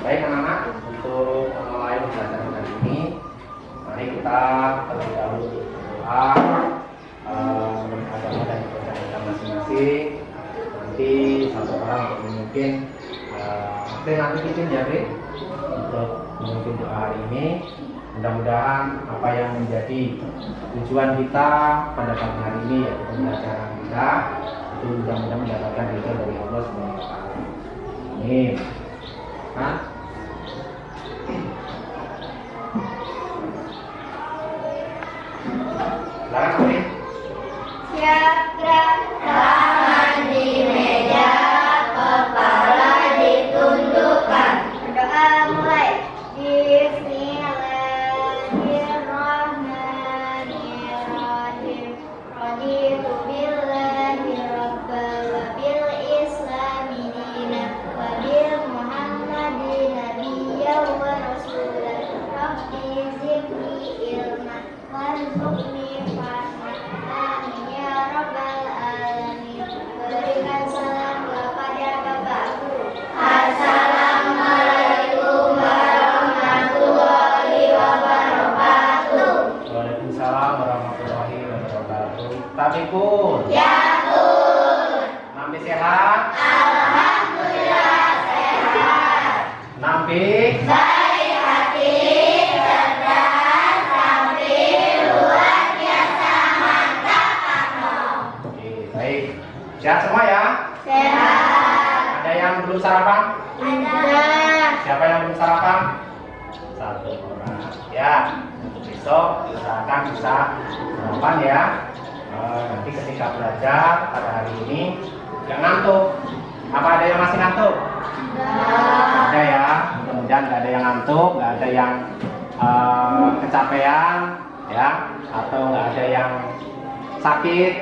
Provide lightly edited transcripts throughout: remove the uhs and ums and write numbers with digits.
baik anak-anak, untuk memulai pembelajaran kali ini, mari kita terlebih dahulu berdoa, agama dan kepercayaan kita masing-masing. Nanti satu orang untuk memimpin, nanti pimpin ya, untuk memimpin doa hari ini. Mudah-mudahan apa yang menjadi tujuan kita pada pagi hari ini, yaitu pembelajaran kita, itu mudah-mudahan mendapatkan ridho dari Allah Subhanahu wa Ta'ala. Amin. Nah, silakan Amin. Siap gerak, tangan di meja, kepala ditundukkan. Berdoa mulai. Bismillahirrahmanirrahim. Raditu billahi rabbal wa bil islami dinan wa bil muhammadin nabiyyan wa rasulan. Rabbi zidni ilman warzuqni fahman. Amin ya rabbal alamin. Berikan salam kepada Bapakku. Assalamualaikum warahmatullahi wabarakatuh. Waalaikumsalam warahmatullahi wabarakatuh. Tabikun. Ya Bun. Nampi sehat. Alhamdulillah sehat. Nampi. Baik hati, cerdas, rapi, luar biasa, mantap, Akmal. Oke, baik. Sehat semua ya? Sehat. Ada yang belum sarapan? Ada. Siapa yang belum sarapan? Satu orang. Ya, untuk besok usahakan bisa sarapan ya. Nanti ketika belajar pada hari ini nggak ngantuk. Apa ada yang masih ngantuk? Ada ya. Mudah-mudahan nggak ada yang ngantuk, nggak ada yang kecapean, ya, atau nggak ada yang sakit,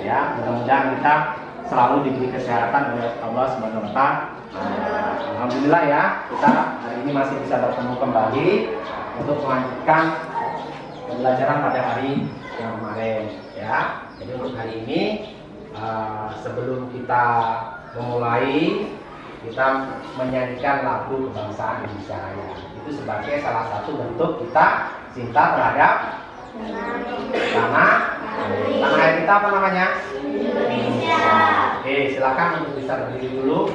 ya. Mudah-mudahan kita selalu diberi kesehatan oleh Allah Subhanahu wa Ta'ala. Alhamdulillah ya, kita hari ini masih bisa bertemu kembali untuk melanjutkan pembelajaran pada hari yang kemarin ya. Jadi untuk hari ini sebelum kita memulai, kita menyanyikan lagu kebangsaan Indonesia Raya. Itu sebagai salah satu bentuk kita cinta terhadap tanah air kita, apa namanya? Indonesia. Oke, silakan untuk bisa berdiri dulu.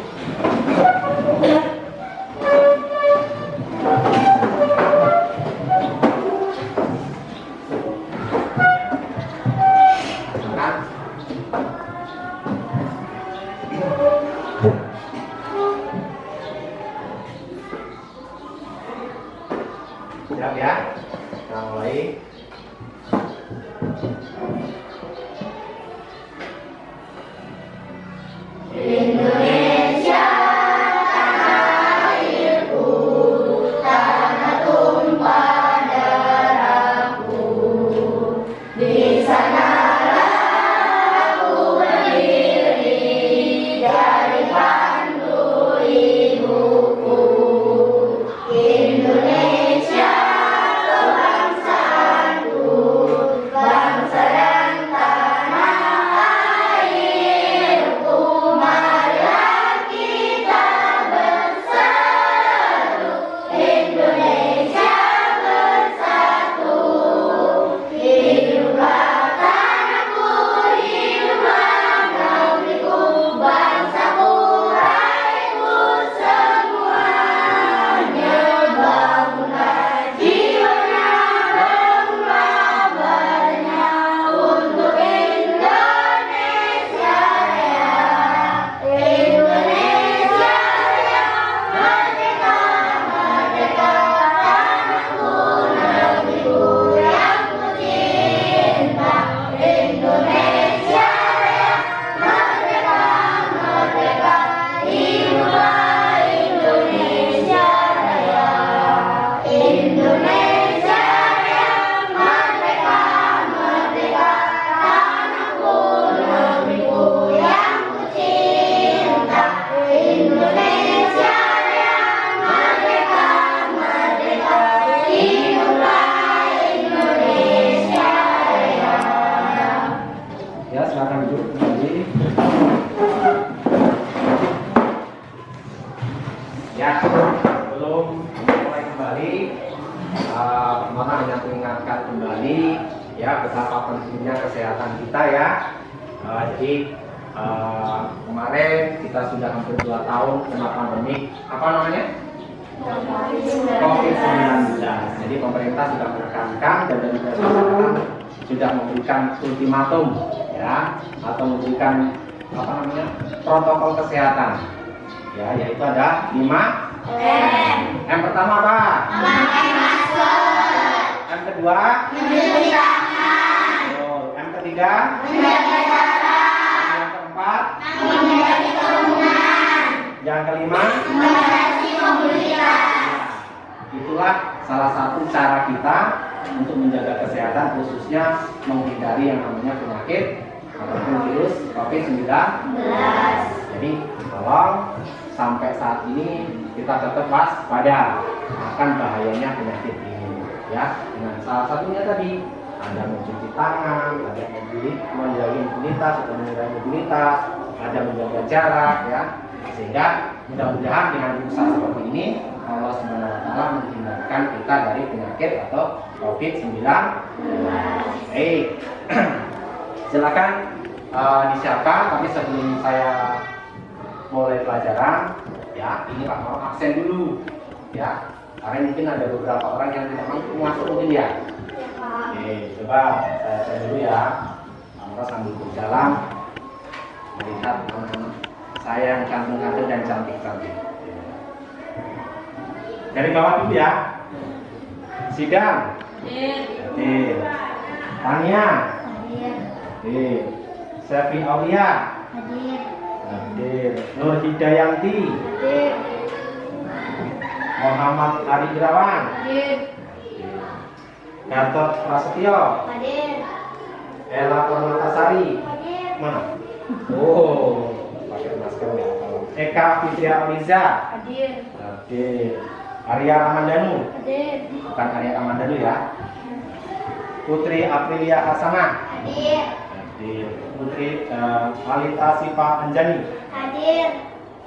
Silakan. Siap ya? Kita mulai. Indonesia tanah airku, tanah tumpah darahku. Di sanalah aku berdiri, jadi pandu ibuku. Indonesia kebangsaan Mama hanya mengingatkan kembali ya betapa pentingnya kesehatan kita ya. Jadi kemarin kita sudah hampir 2 tahun kena pandemi apa namanya? COVID-19. Jadi pemerintah sudah menekankan dan dari masyarakat sudah memberikan ultimatum ya atau memberikan apa namanya protokol kesehatan ya, yaitu ada 5M. M pertama apa? Memakai masker. M kedua? Mencuci tangan. M ketiga? Menjaga jarak. Yang keempat? Menghindari kerumunan. Yang kelima? Membatasi mobilitas. Itulah salah satu cara kita untuk menjaga kesehatan, khususnya menghindari yang namanya penyakit ataupun virus COVID-19. Jadi tolong sampai saat ini kita tetap waspada akan bahayanya penyakit ini ya. Dengan salah satunya tadi ada mencuci tangan, ada menjaga imunitas atau mengurangi mobilitas, ada menjaga jarak ya. Sehingga mudah-mudahan dengan usaha seperti ini Allah SWT menghindarkan kita dari penyakit atau COVID-19. Baik, silakan disiapkan. Tapi sebelum saya mulai pelajaran, ya ini Pak mau absen dulu, ya. Karena mungkin ada beberapa orang yang tidak mampu masuk mungkin ya. Oke, coba saya absen dulu ya. Kita sambil berjalan melihat anak-anak saya yang ganteng-ganteng dan cantik-cantik. Dari bawah dulu ya. Sidang. Hadir. Tania. Hadir. Sefi Aulia. Hadir. Nur Hidayanti. Muhammad Ari Irawan. Gatot Prasetyo. Ella Permatasari. Mana? Oh, pakai masker ya. Eka Fitria Aliza. Hadir. Arya Ramandanu. Bukan Arya Ramandanu ya. Putri Aprilia Hasanah. Hadir. Putri Alita Sipa Anjani.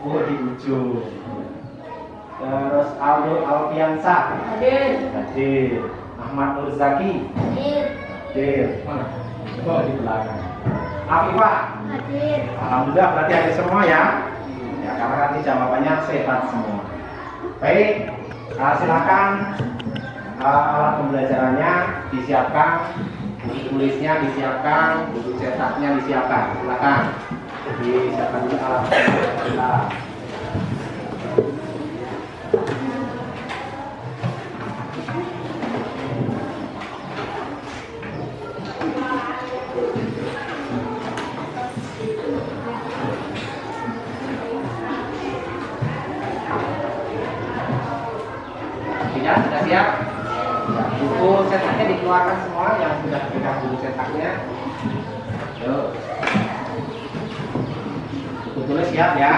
Oh, di ujung. Terus Aldo Alfiansa. Hadir. Ahmad Nurzaki. Hadir. Mana? Oh, di belakang. Afifah. Alhamdulillah berarti ada semua ya. Ya, karena nanti jawabannya sehat semua. Baik, silakan alat pembelajarannya disiapkan, buku tulisnya disiapkan, buku cetaknya disiapkan. Silakan disiapkan dulu alat pembelajaran. Sudah siap? Buku cetaknya dikeluarkan semua yang sudah pegang buku cetaknya. Yuk. Buku tulis siap ya?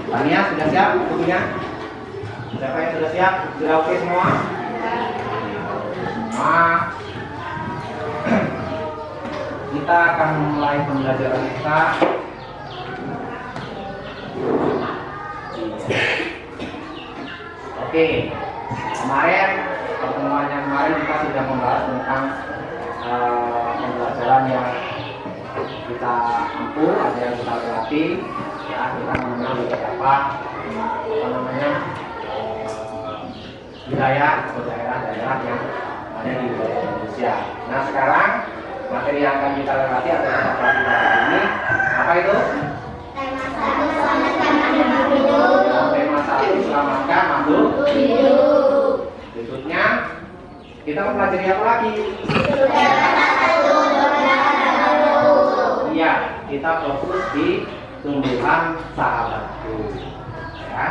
Tania sudah siap bukunya? Siapa yang sudah siap? Sudah oke semua? Semua. Kita akan mulai pembelajaran kita. Oke, pertemuannya kemarin kita sudah membahas tentang pembelajaran yang kita ampuh, ada yang kita latih, ya kita mengenal beberapa namanya wilayah atau daerah-daerah yang ada di wilayah Indonesia. Nah sekarang materi yang akan kita latih atau kita pelajari ini apa itu? Tema 1 selamatkan makhluk hidup. Berikutnya kita mempelajari apa lagi? Iya, kita fokus di tumbuhan sahabatku. Ya.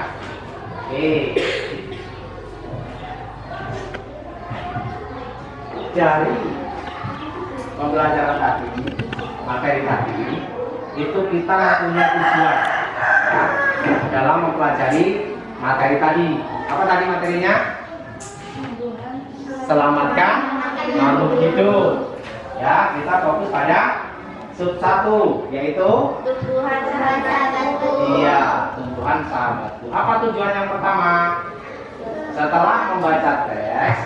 Oke. Dari pembelajaran tadi, materi tadi, itu kita punya tujuan ya, dalam mempelajari materi tadi. Apa tadi materinya? Selamatkan makhluk hidup. Ya, kita fokus pada sub 1 yaitu tumbuhan sahabatku. Iya, tumbuhan dan sahabatku. Apa tujuan yang pertama? Setelah membaca teks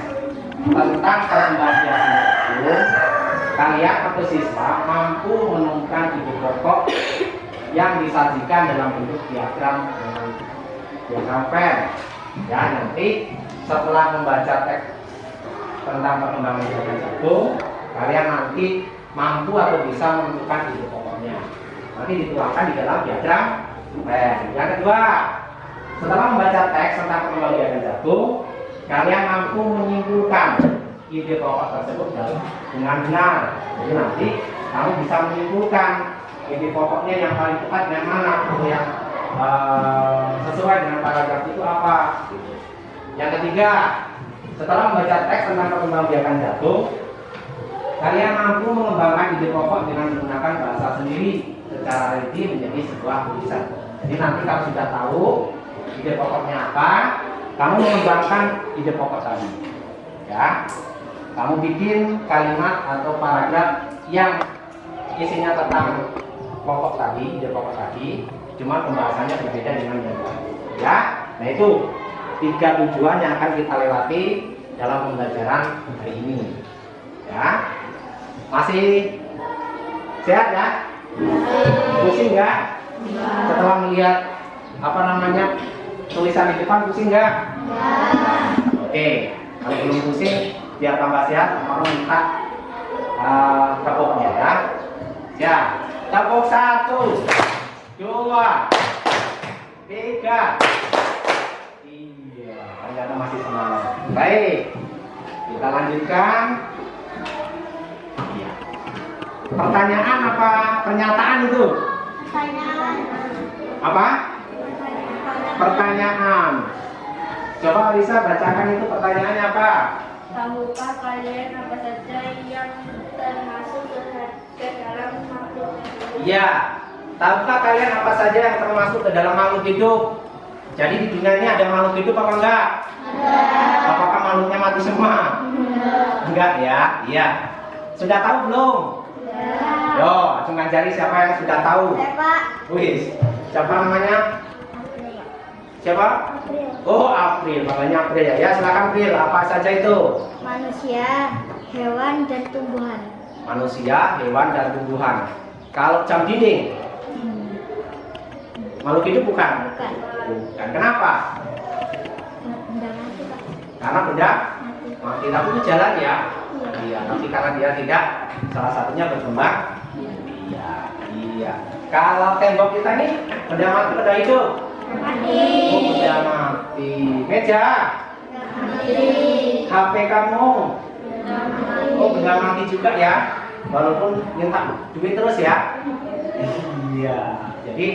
tentang pembelajaran hukum, kalian atau siswa mampu menemukan ide pokok yang disajikan dalam bentuk diagram dengan diagram Venn. Ya, nanti setelah membaca teks tentang perkembangan jagung jagung, kalian nanti mampu atau bisa menentukan ide pokoknya. Nanti dituangkan di dalam diagram Venn. Yang kedua, setelah membaca teks tentang perkembangan jagung jagung, kalian mampu menyimpulkan ide pokok tersebut dengan benar. Jadi nanti kamu bisa menyimpulkan ide pokoknya yang paling tepat yang mana atau yang sesuai dengan paragraf itu apa. Yang ketiga, setelah membaca teks tentang perkembangbiakan jagung, kalian mampu mengembangkan ide pokok dengan menggunakan bahasa sendiri secara rinci menjadi sebuah tulisan. Jadi nanti kamu sudah tahu ide pokoknya apa, kamu mengembangkan ide pokok tadi. Ya, kamu bikin kalimat atau paragraf yang isinya tentang pokok tadi, ide pokok tadi, cuma pembahasannya berbeda dengan yang lain. Ya, nah itu 3 tujuan yang akan kita lewati dalam pembelajaran hari ini. Ya, masih sehat ya? Pusing nggak? Setelah melihat apa namanya tulisan di depan, pusing nggak? Oke, kalau belum pusing, biar tambah sehat, kamu minta tepuknya ya. Ya, tepuk 1, 2, 3. Iya, ternyata masih semangat. Baik, kita lanjutkan. Iya. Pertanyaan apa pernyataan itu? Pertanyaan. Apa? Pertanyaan. Coba Lisa bacakan itu pertanyaannya apa? Tahukah kalian apa saja yang termasuk ke dalam makhluk hidup? Iya. Tahukah kalian apa saja yang termasuk ke dalam makhluk hidup? Jadi di dunia ini ada makhluk hidup apa enggak? Ada. Apakah makhluknya mati semua? Enggak ya? Iya. Sudah tahu belum? Yo, langsung ngajari siapa yang sudah tahu. Pak. Wis, siapa namanya? Siapa? Oh, April, namanya April ya. Ya, silakan April. Apa saja itu? Manusia, hewan, dan tumbuhan. Manusia, hewan, dan tumbuhan. Kalau jam dinding, makhluk hidup bukan? Bukan. Bukan. Kenapa? Benda mati, Pak. Karena benda Mati. mati. Tapi itu jalan ya. Iya. Iya, tapi karena dia tidak salah satunya berkembang. Iya, iya. Kalau tembok kita nih benda mati, benda hidup. Mati. Oh, benda mati. Meja, Mati. HP kamu. Oh, benda mati juga ya. Walaupun minta duit terus ya. Iya. Jadi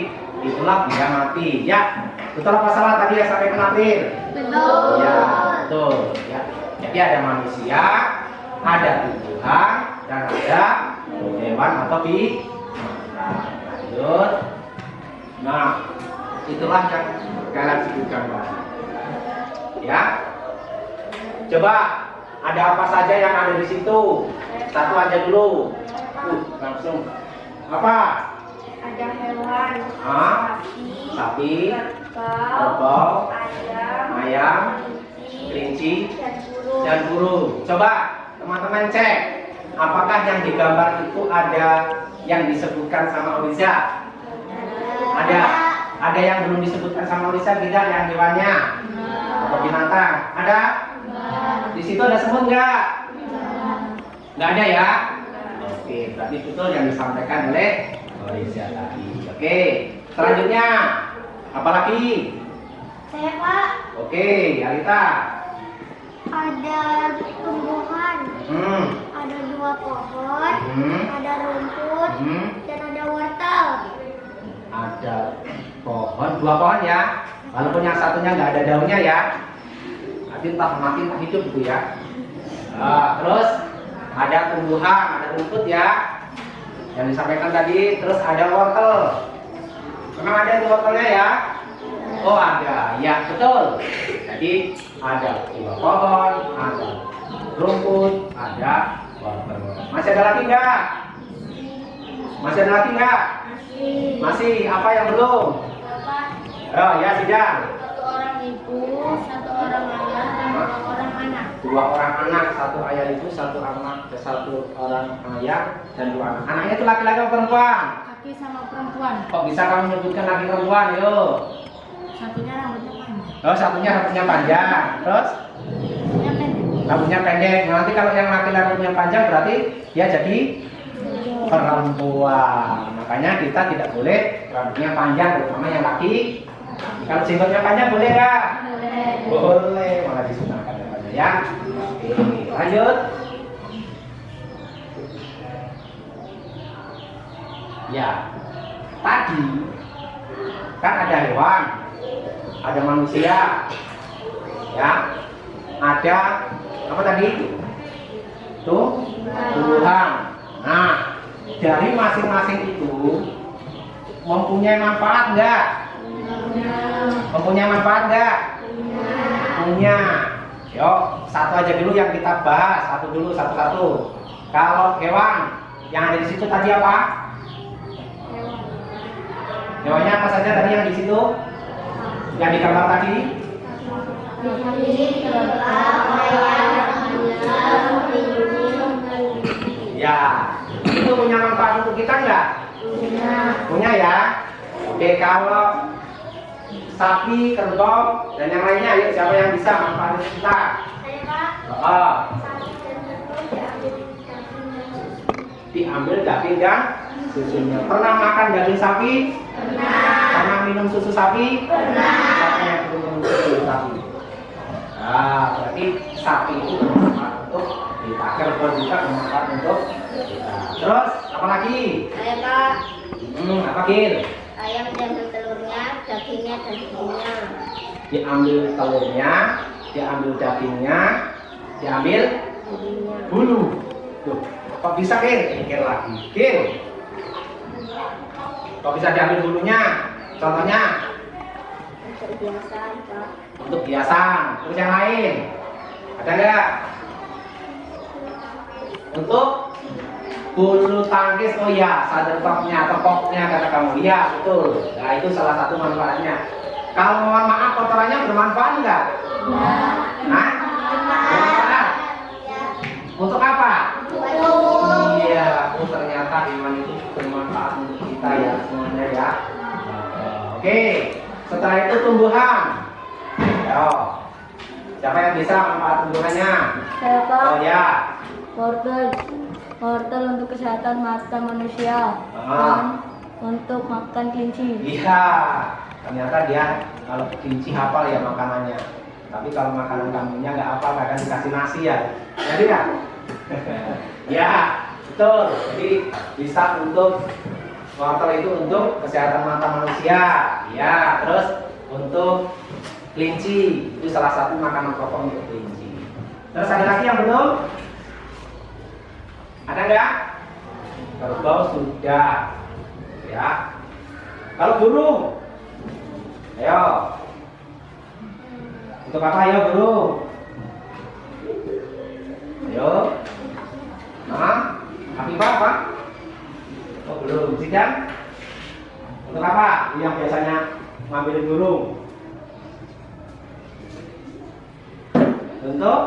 itulah benda mati. Ya. Betul apa salah tadi yang sampai April? Betul. Ya, betul. Ya. Jadi ada manusia, ada tumbuhan, dan ada hewan atau binatang. Lanjut. Nah, itulah yang kalian sebutkan tadi. Ya. Coba ada apa saja yang ada di situ? Satu aja dulu. Langsung. Apa? Ada hewan, Hah? Sapi, kerbau, ayam, kelinci, dan burung. Coba teman-teman cek, apakah yang digambar itu ada yang disebutkan sama Oliza? Ada. Ada yang belum disebutkan sama Oliza tidak yang hewannya atau binatang? Ada? Di situ ada semut nggak? Nggak ada ya? Oke, berarti betul yang disampaikan oleh Oliza tadi. Oke, selanjutnya apa lagi? Saya, Pak. Oke, Alita. Ada tumbuhan. Ada 2 pohon. Ada rumput. Dan ada wortel. Ada pohon, 2 pohon ya. Walaupun yang satunya nggak ada daunnya ya. Nanti entah mati entah hidup gitu ya. Terus ada tumbuhan, ada rumput ya. Yang disampaikan tadi, terus ada wortel. Memang ada itu wortelnya ya? Oh ada, ya betul. Jadi ada 2 pohon, ada rumput, ada wortel. Masih ada lagi nggak? Masih ada lagi nggak? Masih. Apa yang belum? Oh ya sudah. Satu orang ibu, satu orang ayah, dan dua orang anak. Dua orang anak, satu ayah ibu, satu anak, satu orang ayah dan dua anak. Anaknya itu laki-laki atau perempuan? Laki sama perempuan. Kok bisa kamu menyebutkan laki perempuan? Yo. Satunya rambutnya panjang. Oh satunya rambutnya panjang. Terus Satunya pendek. rambutnya pendek. Nanti kalau yang laki-laki rambutnya panjang berarti dia jadi perempuan. Makanya kita tidak boleh rambutnya panjang, terutama yang laki. Kalau jenggotnya panjang boleh nggak? Boleh. Boleh, malah disunahkan ya. Oke, lanjut. Ya, tadi kan ada hewan, ada manusia, ya, ada apa tadi? Tumbuhan. Nah, dari masing-masing itu mempunyai manfaat enggak? Mempunyai manfaat enggak? Punya. Yuk, satu aja dulu yang kita bahas, satu dulu, satu-satu. Kalau hewan yang ada di situ tadi apa? Hewannya apa saja tadi yang di situ? Yang digambar tadi? Ya, itu punya manfaat untuk kita enggak? Punya ya. Oke, kalau sapi, kerbau, dan yang lainnya, yuk siapa yang bisa manfaat untuk kita? Saya Pak. Oh, Sapi dan kerbau diambil daging dan susunya. Pernah makan daging sapi? Pernah minum susu sapi? Siapa yang belum minum susu sapi? Nah, berarti sapi itu bermanfaat untuk kita. Kerbau juga bermanfaat untuk kita. Terus, apa lagi? Saya Pak. Apa Gil? Ayam diambil telurnya, dagingnya dan bulunya. Diambil telurnya, diambil dagingnya, diambil Bulunya. bulu. Tuh, kok bisa Gil? Pikir lagi. Gil. Kok bisa diambil bulunya? Contohnya Untuk biasa Pak. untuk hiasan. Terus yang lain? Ada nggak? Untuk bulu tangkis, oh ya, sadertopnya, tepoknya kata kamu. Iya, betul. Nah, itu salah satu manfaatnya. Kalau mohon maaf kotorannya bermanfaat nggak? Nah, bermanfaat. Untuk apa? Iya, oh ternyata iman itu bermanfaat untuk kita ya semuanya ya. Oke, setelah itu tumbuhan. Ayo, siapa yang bisa manfaat tumbuhannya? Saya Pak. Oh ya. Wortel. Wortel untuk kesehatan mata manusia. Ah. Dan untuk makan kelinci. Iya, ternyata dia kalau kelinci hafal ya makanannya. Tapi kalau makanan kamunya nggak hafal, kadang dikasih nasi ya. Jadi ya? Ya, betul. Jadi bisa untuk wortel itu untuk kesehatan mata manusia. Ya, terus untuk kelinci itu salah satu makanan pokok untuk kelinci. Terus ada lagi yang belum? Ada nggak? Kerbau sudah. Ya. Kalau burung, ayo. Untuk apa ya burung? Ayo. Tapi apa? Oh belum. Sidang. Untuk apa? Yang biasanya ngambilin burung. Untuk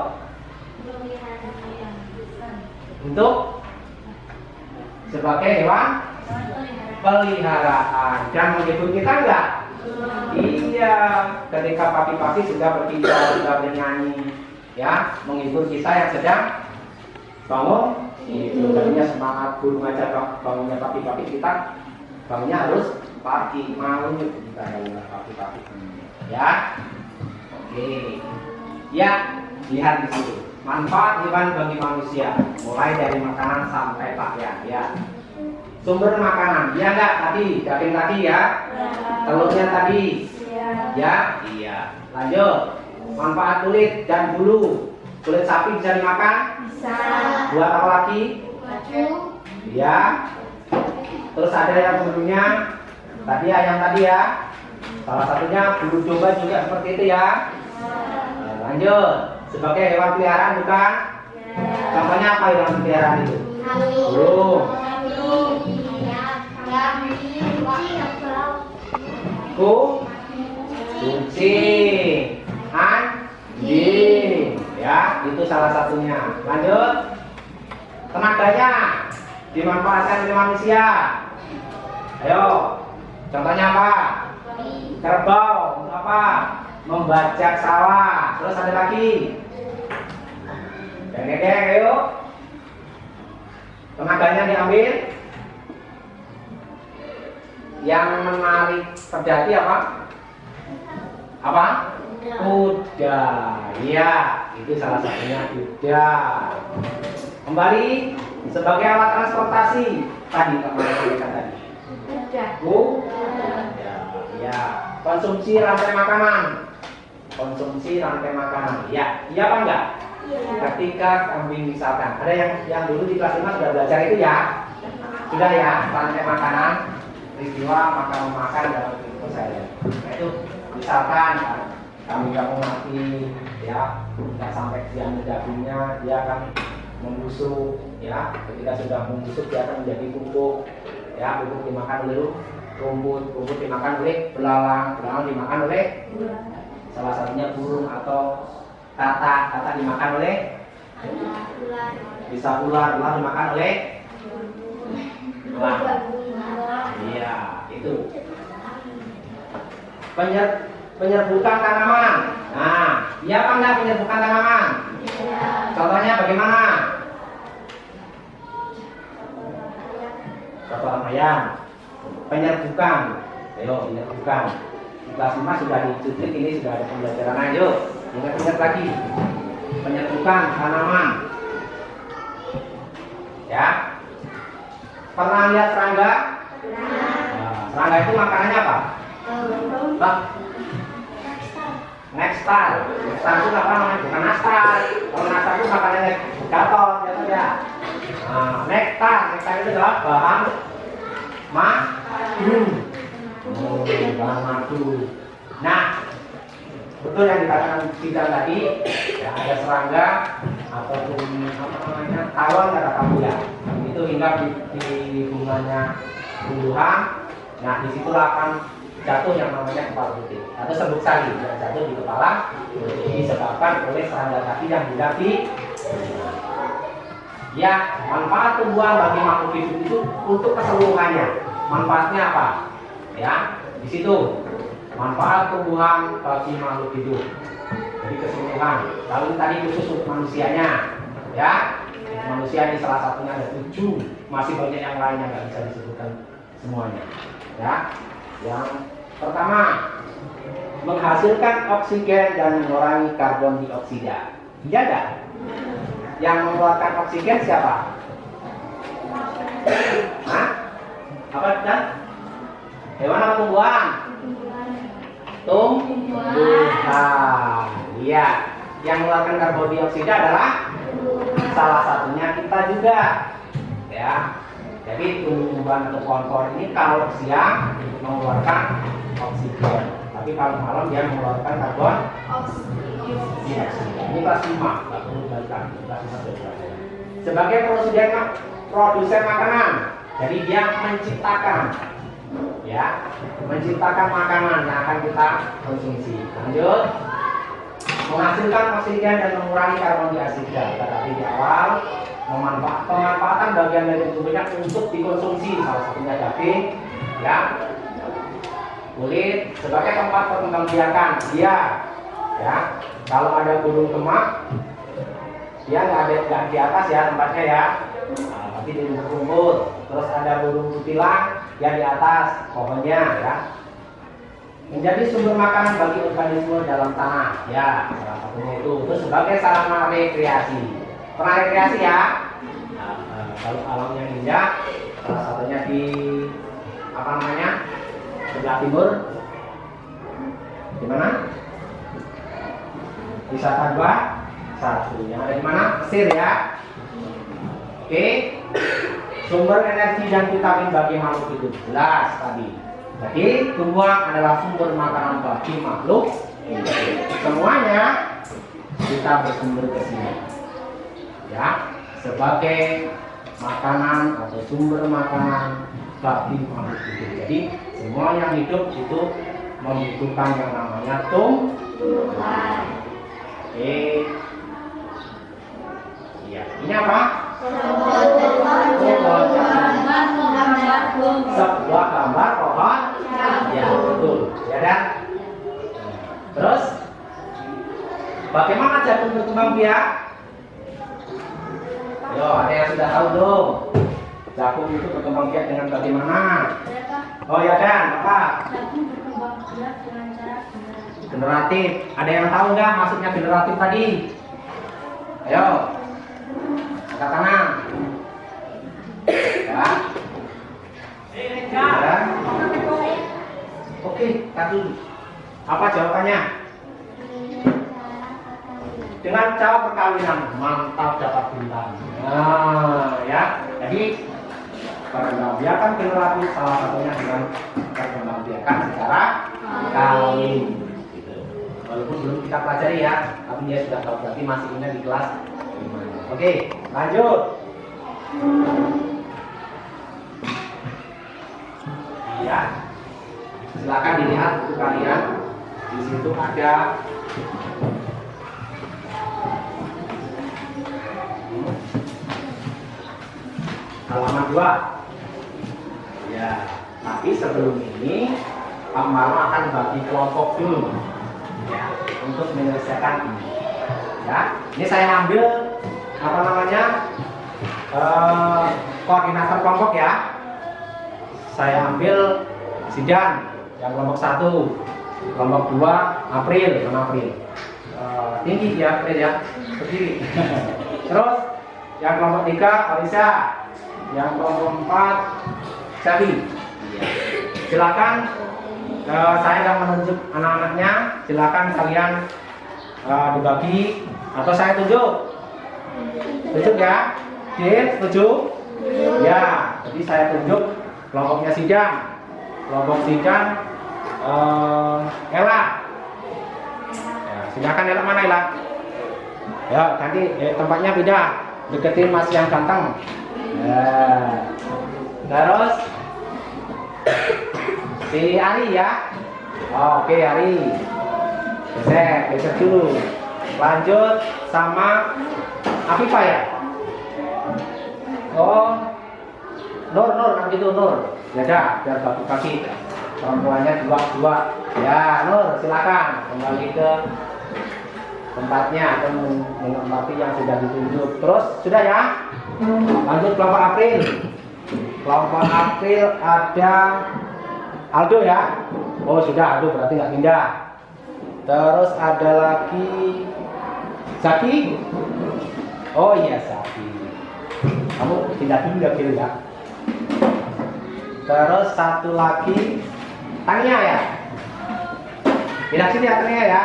sebagai hewan peliharaan dan menghibur kita enggak? Iya, ketika papi-papi sudah berkicau, sudah bernyanyi, ya, menghibur kita yang sedang bangun. Itu tadinya semangat burung aja bangunnya papi-papi kita, bangunnya harus pagi, mau kita bangun papi-papi. Ya, oke, ya, lihat di situ. Manfaat hewan bagi manusia, mulai dari makanan sampai pakaian. Ya, sumber makanan, ya enggak tadi, daging tadi ya, telurnya tadi, ya, iya. Lanjut, manfaat kulit dan bulu. Kulit sapi bisa dimakan? Bisa. Buat apa lagi? Baju. Ya. Terus ada yang bulunya, tadi ayam tadi ya. Salah satunya bulu domba juga seperti itu ya. Nah, lanjut, sebagai hewan peliharaan bukan? Contohnya apa hewan peliharaan itu? Burung. kucing, anjing. Ya, itu salah satunya. Lanjut. Tenaganya dimanfaatkan oleh manusia. Ayo, contohnya apa? Kerbau, untuk apa? Membajak sawah. Terus ada lagi. Geng, ayo. Tenaganya diambil. Yang menarik terjadi apa? Apa? Kuda. Iya, itu salah satunya kuda. Kembali sebagai alat transportasi tadi tadi. Kuda. Ya. Konsumsi rantai makanan. Konsumsi rantai makanan. Ya, iya apa enggak? Ketika kambing misalkan, ada yang dulu di kelas 5 sudah belajar itu ya? Sudah ya, rantai makanan, peristiwa makan dalam itu saya. Nah itu misalkan kambing kamu mati, ya, tidak sampai dia dagingnya, dia akan membusuk, ya. Ketika sudah membusuk dia akan menjadi pupuk, ya, pupuk dimakan oleh rumput dimakan oleh belalang dimakan oleh salah satunya burung atau kata dimakan oleh bisa ular dimakan oleh ular. Iya, itu penyerbukan tanaman. Nah, iya apa enggak penyerbukan tanaman? Contohnya bagaimana? Contoh ayam. Penyerbukan. Ayo, penyerbukan. Di kelas 5 sudah dicutlik, ini sudah ada pembelajaran. Ayo, ingat lagi. Penyerbukan tanaman. Ya. Pernah lihat serangga? Nah, serangga itu makanannya apa? Nektar. Nektar itu apa namanya? Bukan nastar. Kalau nastar itu makanannya gatot, ya. Nah, nektar itu adalah bahan madu. Bahan madu. Nah, betul yang dikatakan tidak tadi, ya, ada serangga ataupun apa namanya tawon kata kamu ya. Itu hingga di bunganya tumbuhan. Nah, disitulah akan jatuh yang namanya kepala putih atau serbuk sari yang jatuh di kepala disebabkan oleh serangga tadi yang hidup di. Ya, manfaat tumbuhan bagi makhluk hidup itu untuk keseluruhannya. Manfaatnya apa? Ya, di situ manfaat tumbuhan bagi makhluk hidup. Jadi keseluruhan. Lalu tadi khusus untuk manusianya, ya. Manusia ini salah satunya ada 7, masih banyak yang lainnya nggak bisa disebutkan semuanya. Ya, yang pertama menghasilkan oksigen dan mengurangi karbon dioksida. Iya nggak? Yang mengeluarkan oksigen siapa? Hah? Apa dan? Hewan apa tumbuhan? Tumbuhan. Iya. Yang mengeluarkan karbon dioksida adalah salah satunya kita juga. Ya. Jadi tumbuhan atau pohon-pohon ini kalau siang mengeluarkan oksigen, tapi kalau malam dia mengeluarkan karbon dioksida. Ini kelas 5, nggak perlu belajar. Kelas 5 belajar. Sebagai produsen makanan, jadi dia menciptakan, ya, menciptakan makanan yang akan kita konsumsi. Lanjut, menghasilkan oksigen dan mengurangi karbon dioksida. Tadi di awal, pemanfaatan bagian dari tubuhnya untuk dikonsumsi, salah satunya daging, ya, kulit sebagai tempat perkembangbiakan. Dia, ya, kalau ada burung kemak, dia nggak di atas ya tempatnya ya, tapi di rumput. Terus ada burung kutilang, ya di atas pohonnya ya. Menjadi sumber makanan bagi organisme dalam tanah, ya, salah satunya itu. Terus sebagai sarana rekreasi. Pernah rekreasi ya? Kalau alam yang indah, salah satunya di apa namanya? Sebelah timur. Di mana? Wisata 2, 1. Yang ada di mana? Mesir ya. Oke. Sumber energi dan vitamin bagi makhluk hidup. Jelas tadi. Jadi tumbuhan adalah sumber makanan bagi makhluk hidup. Semuanya kita bersumber ke sini. Ya, sebagai makanan atau sumber makanan bagi makhluk hidup. Jadi semua yang hidup itu membutuhkan yang namanya tumbuhan. Oke. Iya. Ini apa? Sebuah gambar pohon. Ya, betul. Ya kan? Terus bagaimana jagung berkembang biak? Yo, ada yang sudah tahu dong. Jagung itu berkembang biak dengan bagaimana? Oh ya Dan, apa? Jagung berkembang biak dengan cara Generatif. Ada yang tahu nggak maksudnya generatif tadi? Ayo. Angkat tangan. Ya. Ya. Oke, tadi. Apa jawabannya? Dengan cara perkawinan. Mantap, dapat bintang. Nah, ya. Jadi perkembangbiakan generatif salah satunya dengan perkembangbiakan secara kawin. Gitu. Walaupun belum kita pelajari ya, tapi dia sudah tahu, berarti masih ingat di kelas 5. Oke, lanjut. Iya. Silakan dilihat untuk kalian. Di situ ada halaman 2. Ya, tapi sebelum ini Pak Marno akan bagi kelompok dulu ya, untuk menyelesaikan ini. Ya, ini saya ambil apa namanya koordinator kelompok ya. Saya ambil Sidan yang kelompok 1, kelompok 2 April, tinggi ya April ya, berdiri. Terus yang kelompok 3 Alisa, yang kelompok 4 Sally. Silakan saya akan menunjuk anak-anaknya. Silakan kalian dibagi atau saya tunjuk. Tunjuk ya. Oke, setuju? Ya, jadi saya tunjuk kelompoknya Sidan. Kelompok Sidan Ella. Ya, silakan Ella, mana Ella? Ya, nanti tempatnya pindah. Deketin Mas yang ganteng. Ya. Terus si Ari ya. Oke, Ari. Geser dulu. Lanjut sama Afifah ya. Oh, Nur kan gitu Nur. Ya dah, biar bagi perempuannya dua. Ya, Nur silakan kembali ke tempatnya atau menempati yang sudah ditunjuk. Terus sudah ya. Lanjut kelompok April. Kelompok April ada Aldo ya. Oh sudah, Aldo berarti nggak pindah. Terus ada lagi Zaki. Oh iya Zaki. Kamu pindah dulu ya April ya. Terus satu lagi Tania ya. Pindah sini ya Tania ya.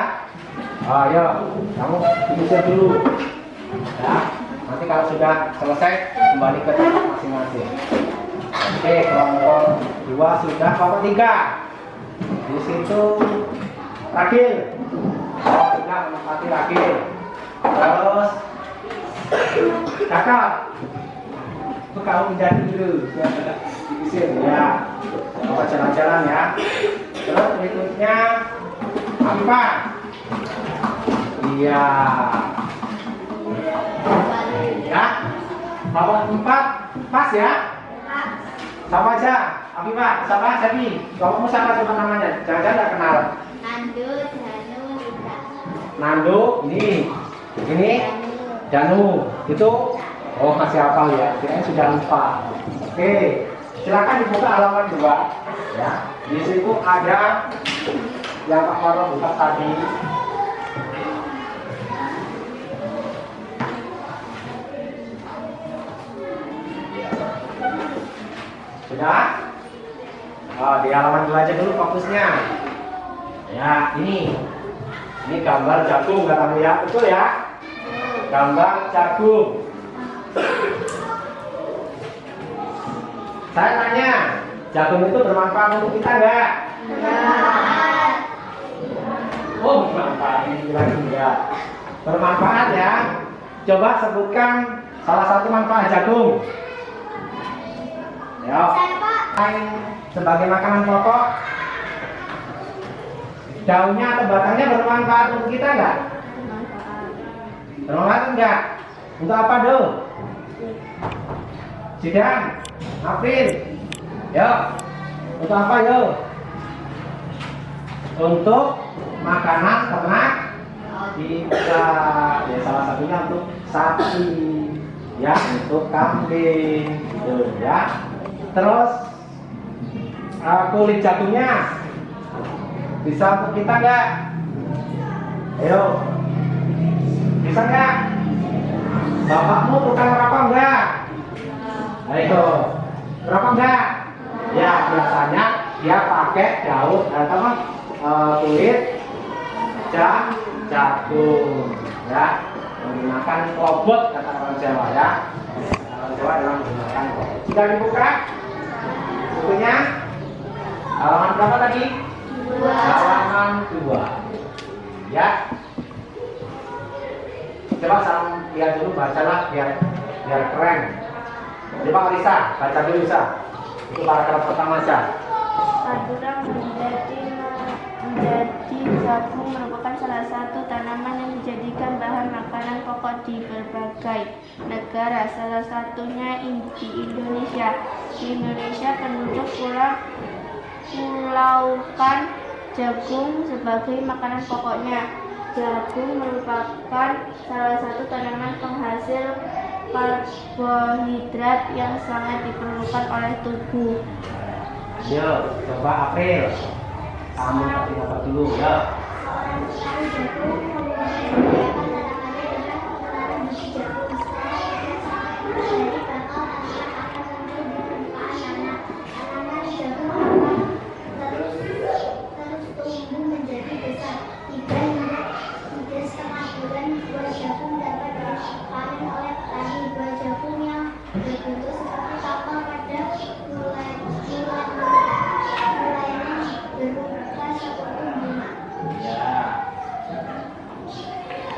Oh ayo, kamu diusir dulu. Ya. Nanti kalau sudah selesai kembali ke tempat masing-masing. Oke, kelompok 2 sudah, kelompok 3. Di situ Ragil. Oh, sudah menempati Ragil. Terus Kakak. Kamu pindah dulu. Diusir ya. Kita jalan-jalan ya. Terus berikutnya apa? Iya. Ya, nomor 4 pas ya. Sama aja, Afifah, sama aja nih. Kamu siapa coba namanya? Jangan-jangan nggak kenal. Nando, Danu, Lita. Nando, ini Danu, itu oh masih hafal ya. Kirain sudah lupa. Oke, silakan dibuka halaman 2. Ya, di situ ada yang Pak Marno buka tadi. Sudah? Oh, di halaman 2 aja dulu fokusnya. Ya, ini gambar jagung katamu ya, betul ya? Gambar jagung. Saya tanya, jagung itu bermanfaat untuk kita enggak? Oh, bermanfaat, ini lagi enggak. Bermanfaat ya. Coba sebutkan salah satu manfaat jagung. Ya. Sebagai makanan pokok. daunnya atau batangnya bermanfaat untuk kita nggak? Bermanfaat enggak? Untuk apa dong? Sidang, April, yuk. Untuk apa yuk? Untuk makanan ternak kita, ya salah satunya untuk sapi, ya untuk kambing, gitu ya. Terus kulit jatuhnya bisa untuk kita nggak? Ayo, bisa nggak? Bapakmu tukang merapang nggak? Ayo, merapang nggak? Ya biasanya dia pakai daun atau kulit jagung, ya, menggunakan klobot kata orang Jawa ya. Orang Jawa adalah menggunakan klobot. Sudah dibuka bukunya? Halaman berapa tadi? 2. Halaman 2. Ya. Coba salam lihat dulu, bacalah biar keren. Coba Alisa, baca dulu Lisa. Itu paragraf pertama aja. Padurang menjadi jagung merupakan salah satu tanaman yang dijadikan bahan makanan pokok di berbagai negara, salah satunya di Indonesia. Di Indonesia penduduk pulaukan jagung sebagai makanan pokoknya. Jagung merupakan salah satu tanaman penghasil karbohidrat yang sangat diperlukan oleh tubuh. Yuk, coba April. Kamu apa dulu ya?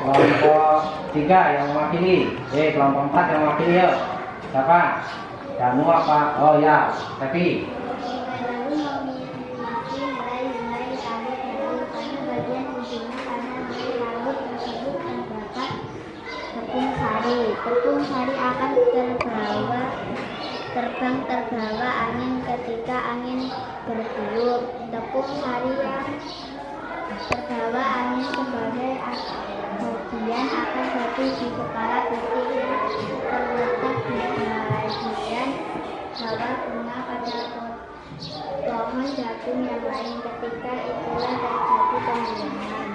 Kelompok 3 yang mewakili, kelompok 4 yang mewakili yuk. Siapa? Danu apa? Oh ya, Tepi. Tepung sari akan terbawa angin ketika angin bertiup. Tepung sari yang terbawa angin sebagai bagian akan jatuh di kepala titik yang terletak di bagian bawah bunga pada pohon jagung yang lain. Ketika itulah terjadi pembuangan.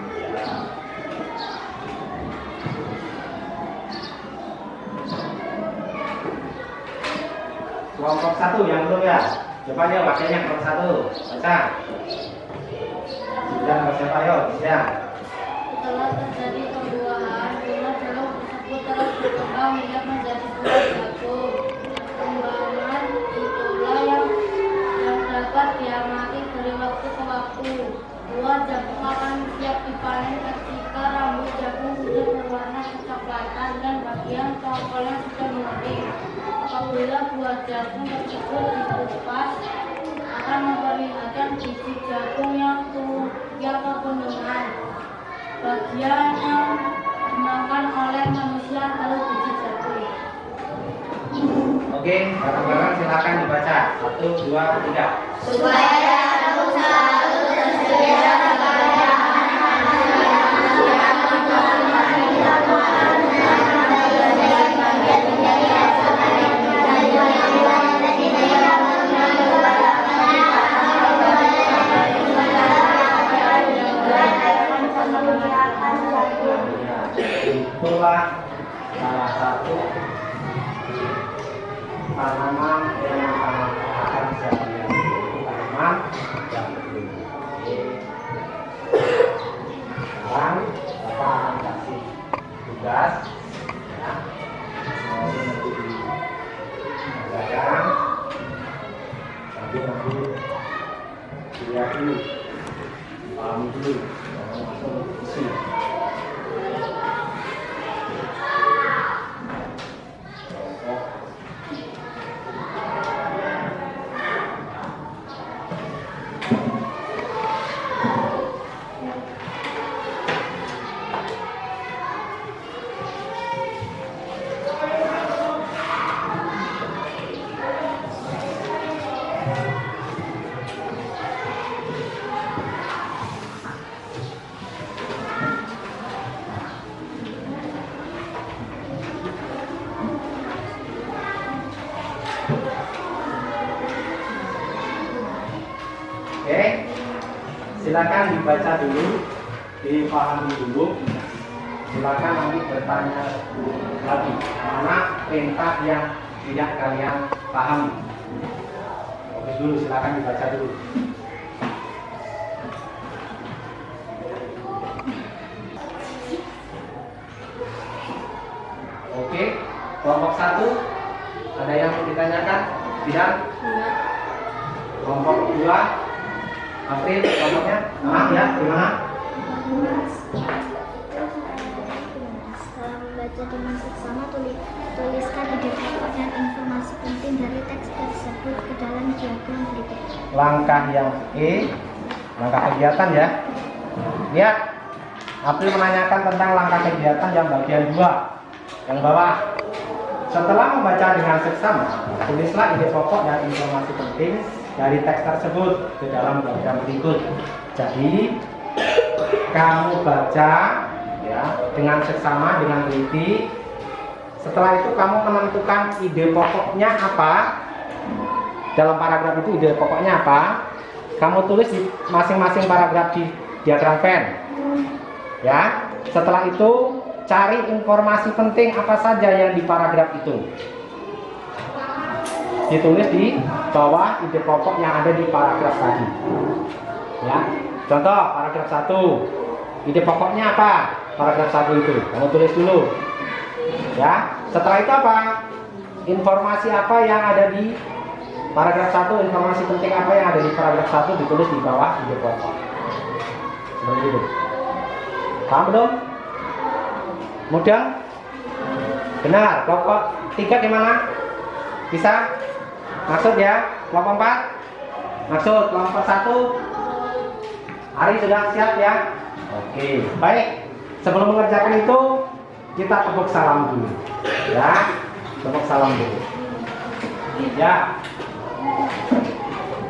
Kelompok 1 yang belum ya. Coba ya wakilnya kelompok 1. Baca. Sudah siapa ayo? Ya. Setelah terjadi pembuahan, bunga jagung tersebut terus berkembang hingga menjadi buah jagung. Perkembangan itulah yang dapat diamati dari waktu ke waktu. Buah jagung akan siap dipanen ketika rambut jagung sudah berwarna kecoklatan dan bagian congkolnya sudah mengering. Apabila buah jagung tersebut dikupas, akan memperlihatkan biji jagung yang kekuningan. Bagian yang dimakan oleh manusia adalah biji jagung. Oke, bareng-bareng silakan dibaca. 1, 2, 3. Supaya tepung selalu tersedia kepada itulah salah satu tanaman yang akan saya lihat, tanaman jagung. Sekarang Bapak akan kasih tugas ya. Belajar sambil nanti dilihat dulu, pahami dulu, jangan langsung isi. silakan dibaca dulu, dipahami dulu. Silakan nanti bertanya lagi mana perintah yang tidak kalian pahami. Oke dulu, silakan dibaca dulu. Oke, kelompok 1 ada yang mau ditanyakan? Tidak? Kelompok 2 April, kelompoknya? Ya, gimana? Setelah membaca dengan seksama, tuliskan ide pokok dan informasi penting dari teks tersebut ke dalam diagram berikut. Langkah yang E, langkah kegiatan ya. Lihat, April menanyakan tentang langkah kegiatan yang bagian 2 yang bawah. Setelah membaca dengan seksama, tulislah ide pokok dan informasi penting dari teks tersebut ke dalam diagram berikut. Jadi kamu baca ya dengan seksama, dengan teliti. Setelah itu kamu menentukan ide pokoknya apa. Dalam paragraf itu ide pokoknya apa? Kamu tulis di masing-masing paragraf di diagram Venn. Ya. Setelah itu cari informasi penting apa saja yang di paragraf itu. Ditulis di bawah ide pokok yang ada di paragraf tadi. Ya. Contoh paragraf 1. Ide pokoknya apa? Paragraf 1 itu. Kamu tulis dulu. Ya. Setelah itu apa? Informasi apa yang ada di paragraf 1, informasi penting apa yang ada di paragraf 1 ditulis di bawah ide pokok. Seperti itu. Paham belum? Mudah? Benar. Kelompok 3 gimana? Bisa? Maksud ya? Kelompok 4? Maksud kelompok 1? Hari sudah siap ya? Oke, baik. Sebelum mengerjakan itu kita tepuk salam dulu. Ya, tepuk salam dulu. Ya.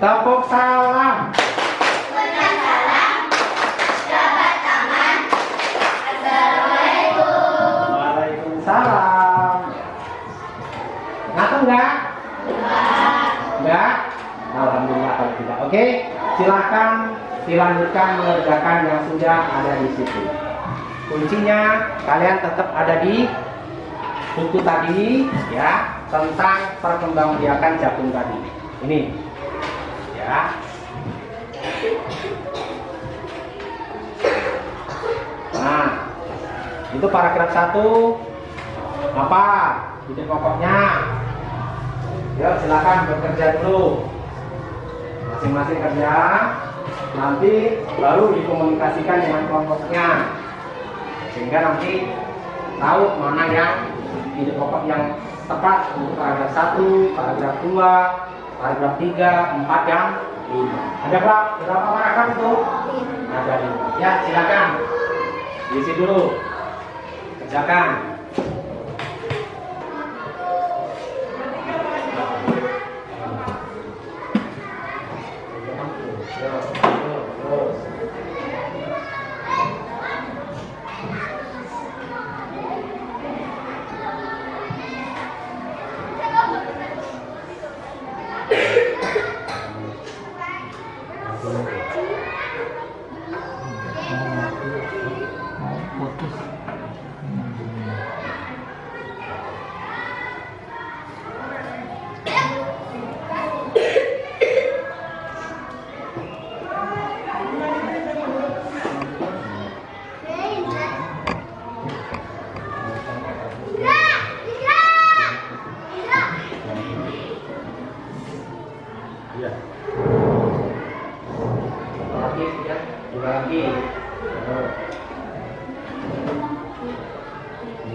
Tepuk salam. Waalaikumsalam. Ngaku enggak? Enggak? Alhamdulillah kalau tidak. Oke, silahkan dilanjutkan mengerjakan yang sudah ada di situ. Kuncinya kalian tetap ada di buku tadi ya, tentang perkembangbiakan jagung tadi. Ini ya. Nah, itu paragraf 1 apa? Ide pokoknya. Yuk silakan bekerja dulu. Masing-masing kerja. Nanti baru dikomunikasikan dengan kelompoknya. Sehingga nanti tahu mana yang ide pokok yang tepat untuk paragraf 1, paragraf 2, paragraf 3, 4 dan 5. Ada berapa paragraf itu? Ada 5. Ya, silakan. Isi dulu. Kerjakan.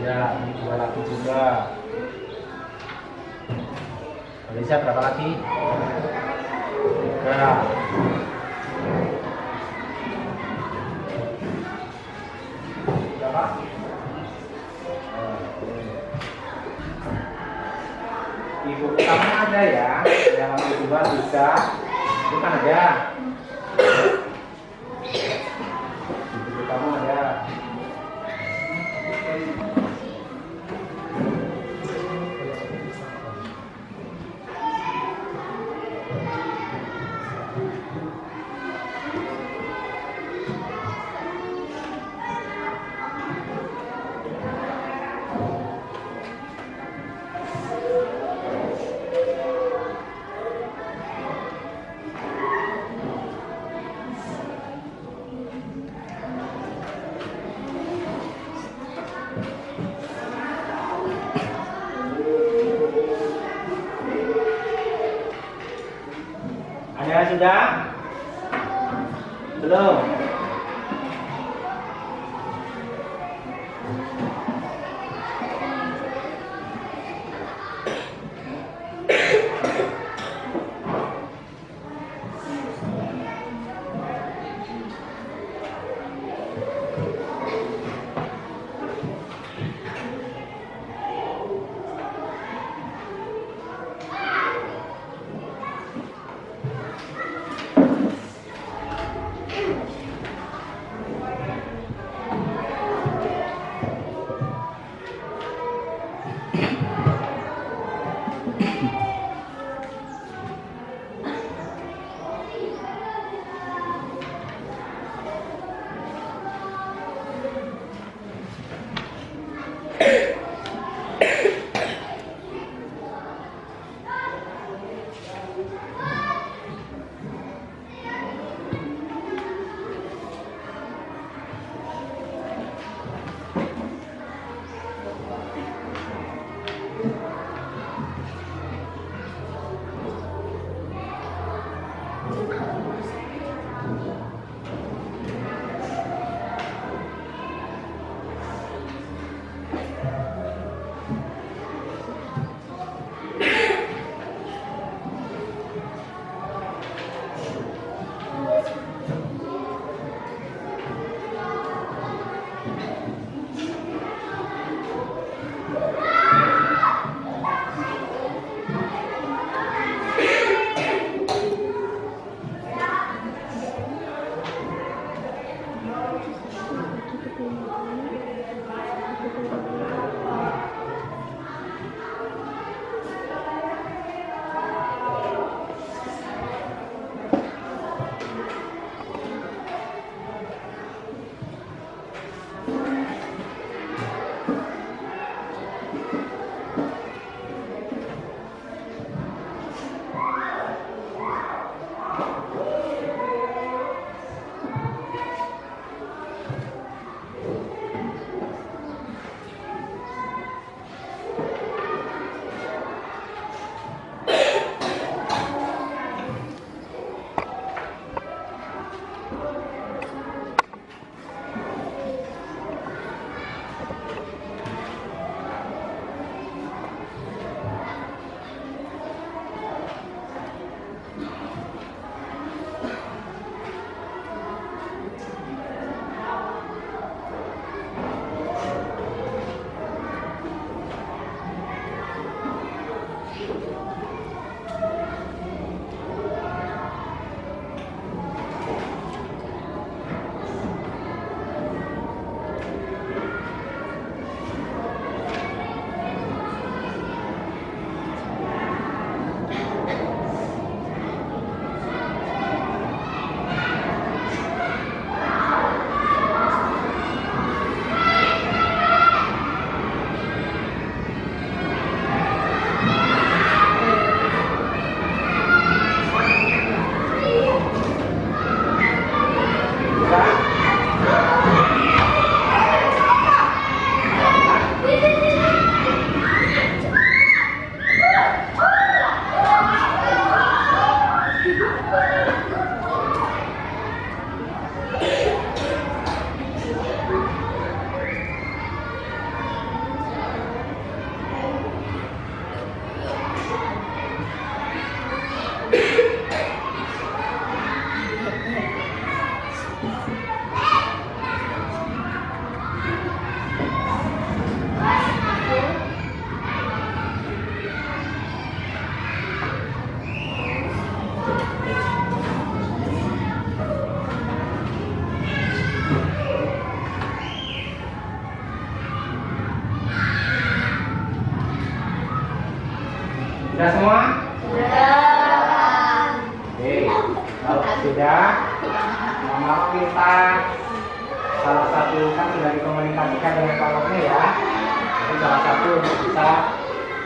Ya, ini 2 lagi juga. Malaysia berapa lagi? 3. Berapa? Ibu kamu ada ya? Yang 2, 3. Itu kan ada. Ibu kamu ada. sudah? Belum? Sudah semua? Sudah. Oke, kalau sudah, Mama minta salah satu kan sudah dikomunikasikan dengan Pak Lokne ya. Jadi salah satu bisa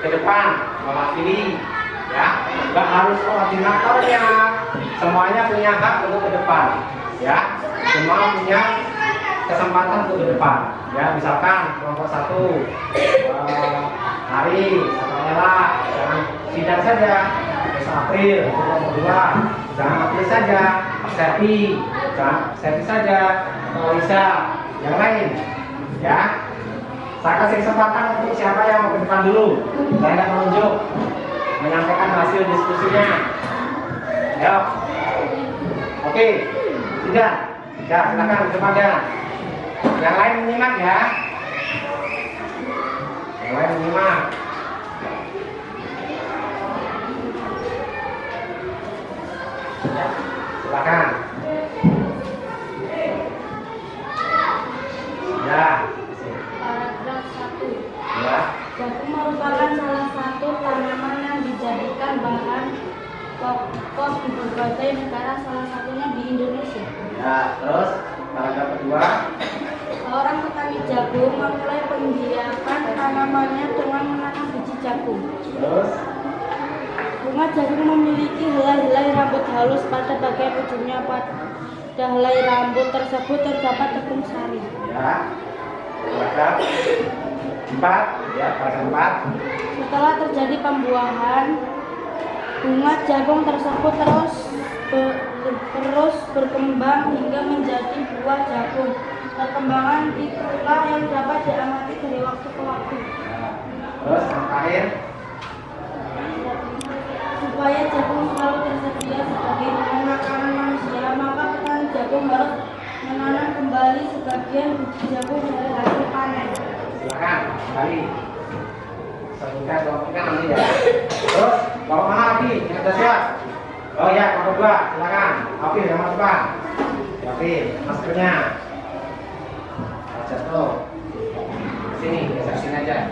ke depan mewakili, ya. Nggak harus koordinatornya, semuanya punya hak untuk ke depan, ya. Semua punya kesempatan untuk ke depan, ya. Misalkan kelompok 1 Hari atau Ella, jangan sidang saja. April itu yang kedua. Jangan April saja, Septi, jangan Septi saja, atau Lisa, yang lain, ya. Saya kasih kesempatan untuk siapa yang mau ke depan dulu. Saya akan menunjuk, menyampaikan hasil diskusinya. Ayo. Oke, sudah. Ya, silakan ke depan ya. Yang lain menyimak ya. Yang lain menyimak. Ya, silakan. Ya. Paragraf 1. Ya. Jagung merupakan salah satu tanaman yang dijadikan bahan pokok di berbagai negara, salah satunya di Indonesia. Ya, terus paragraf kedua. Seorang petani jagung memulai pembiakan tanamannya dengan menanam biji jagung. Terus Bunga jagung memiliki helai-helai rambut halus pada bagian ujungnya. Pada helai rambut tersebut terdapat tepung sari. ya. Paragraf 4. Ya, paragraf 4. Setelah terjadi pembuahan, bunga jagung tersebut terus berkembang hingga menjadi buah jagung. Perkembangan itulah yang dapat diamati dari waktu ke waktu. Ya. Terus yang terakhir. Supaya jagung selalu tersedia sebagai bahan makanan manusia, maka petani jagung harus menanam kembali sebagian biji jagung dari hasil panen. Silakan kembali. Sebutkan topiknya nanti ya. Terus bawa mana lagi? Yang sudah siap? Oh ya, yang kedua, silakan. Oke, yang depan. Oke, maskernya. Jatuh. Sini, geser sini aja.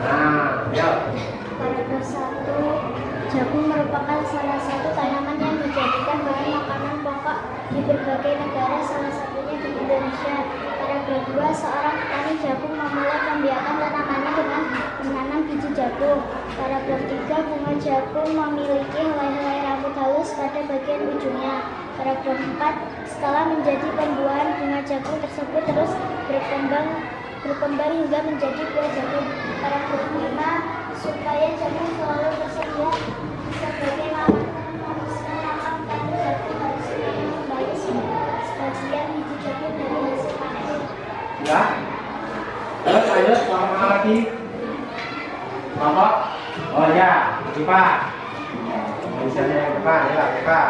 Nah, yuk. Paragraf 1. Jagung merupakan salah satu tanaman yang dijadikan bahan makanan pokok di berbagai negara, salah satunya di Indonesia. Paragraf 2. Seorang petani jagung memulai pembiakan tanamannya dengan menanam biji jagung. Paragraf 3. Bunga jagung memiliki helai-helai rambut halus pada bagian ujungnya. Paragraf 4. Setelah menjadi pembuahan, bunga jagung tersebut terus berkembang hingga menjadi buah jagung. Paragraf 5. Supaya jagung selalu tersedia sebagai makanan manusia, maka petani jagung harus menanam kembali sebagian biji jagung dari hasil panen. Ya. Terus lanjut, bawa mana lagi? Kelompok? Oh ya, Pipa. Misalnya yang depan, ya, Pipa.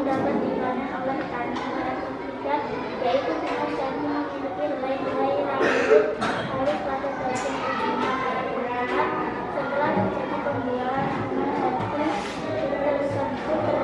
Dapat dipanen oleh petani. Yaitu bunga jagung memiliki helai-helai rambut halus pada bagian ujungnya. Paragraf 4. Setelah terjadi pembuahan, bunga jagung tersebut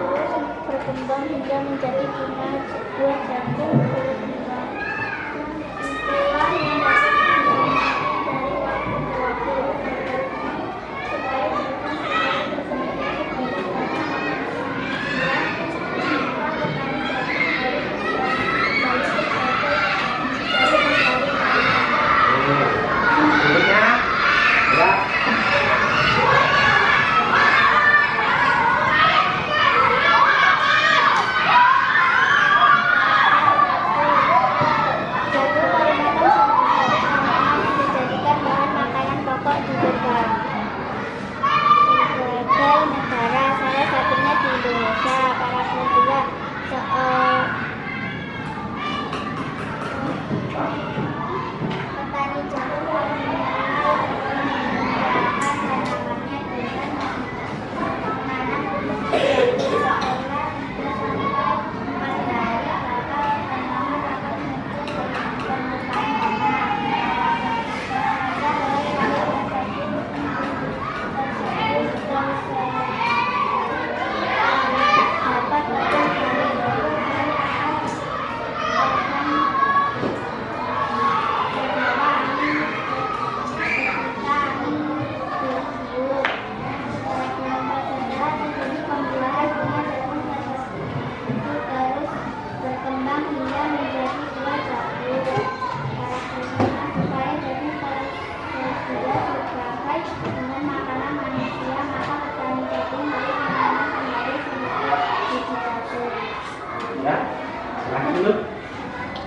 dulu.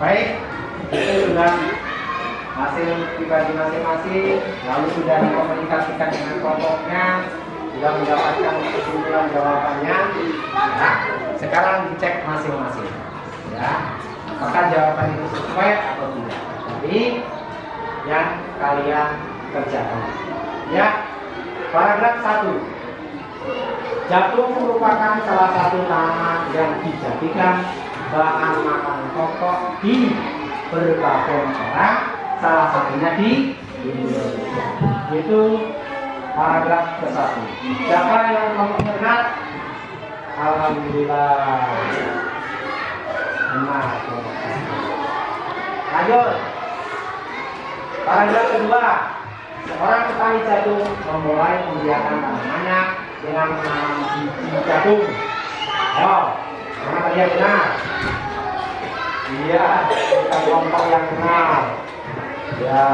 Baik, itu sudah hasil pribadi masing-masing, lalu sudah dikomunikasikan dengan kelompoknya, sudah mendapatkan kesimpulan jawabannya. Ya, sekarang dicek masing-masing. Ya, apakah jawaban itu sesuai atau tidak? Jadi yang kalian kerjakan. Ya, paragraf 1. Jagung merupakan salah satu tanaman yang dijadikan bahan makanan pokok di berbagai negara, salah satunya di Indonesia. Itu paragraf ke-1. Siapa yang mau ingat? Alhamdulillah. Benar. Lanjut. Paragraf kedua. Seorang petani jagung memulai membiarkan tanamannya dengan menanam biji jagung. Ayo, mana tadi yang benar? Iya, kita kelompok yang benar. Ya,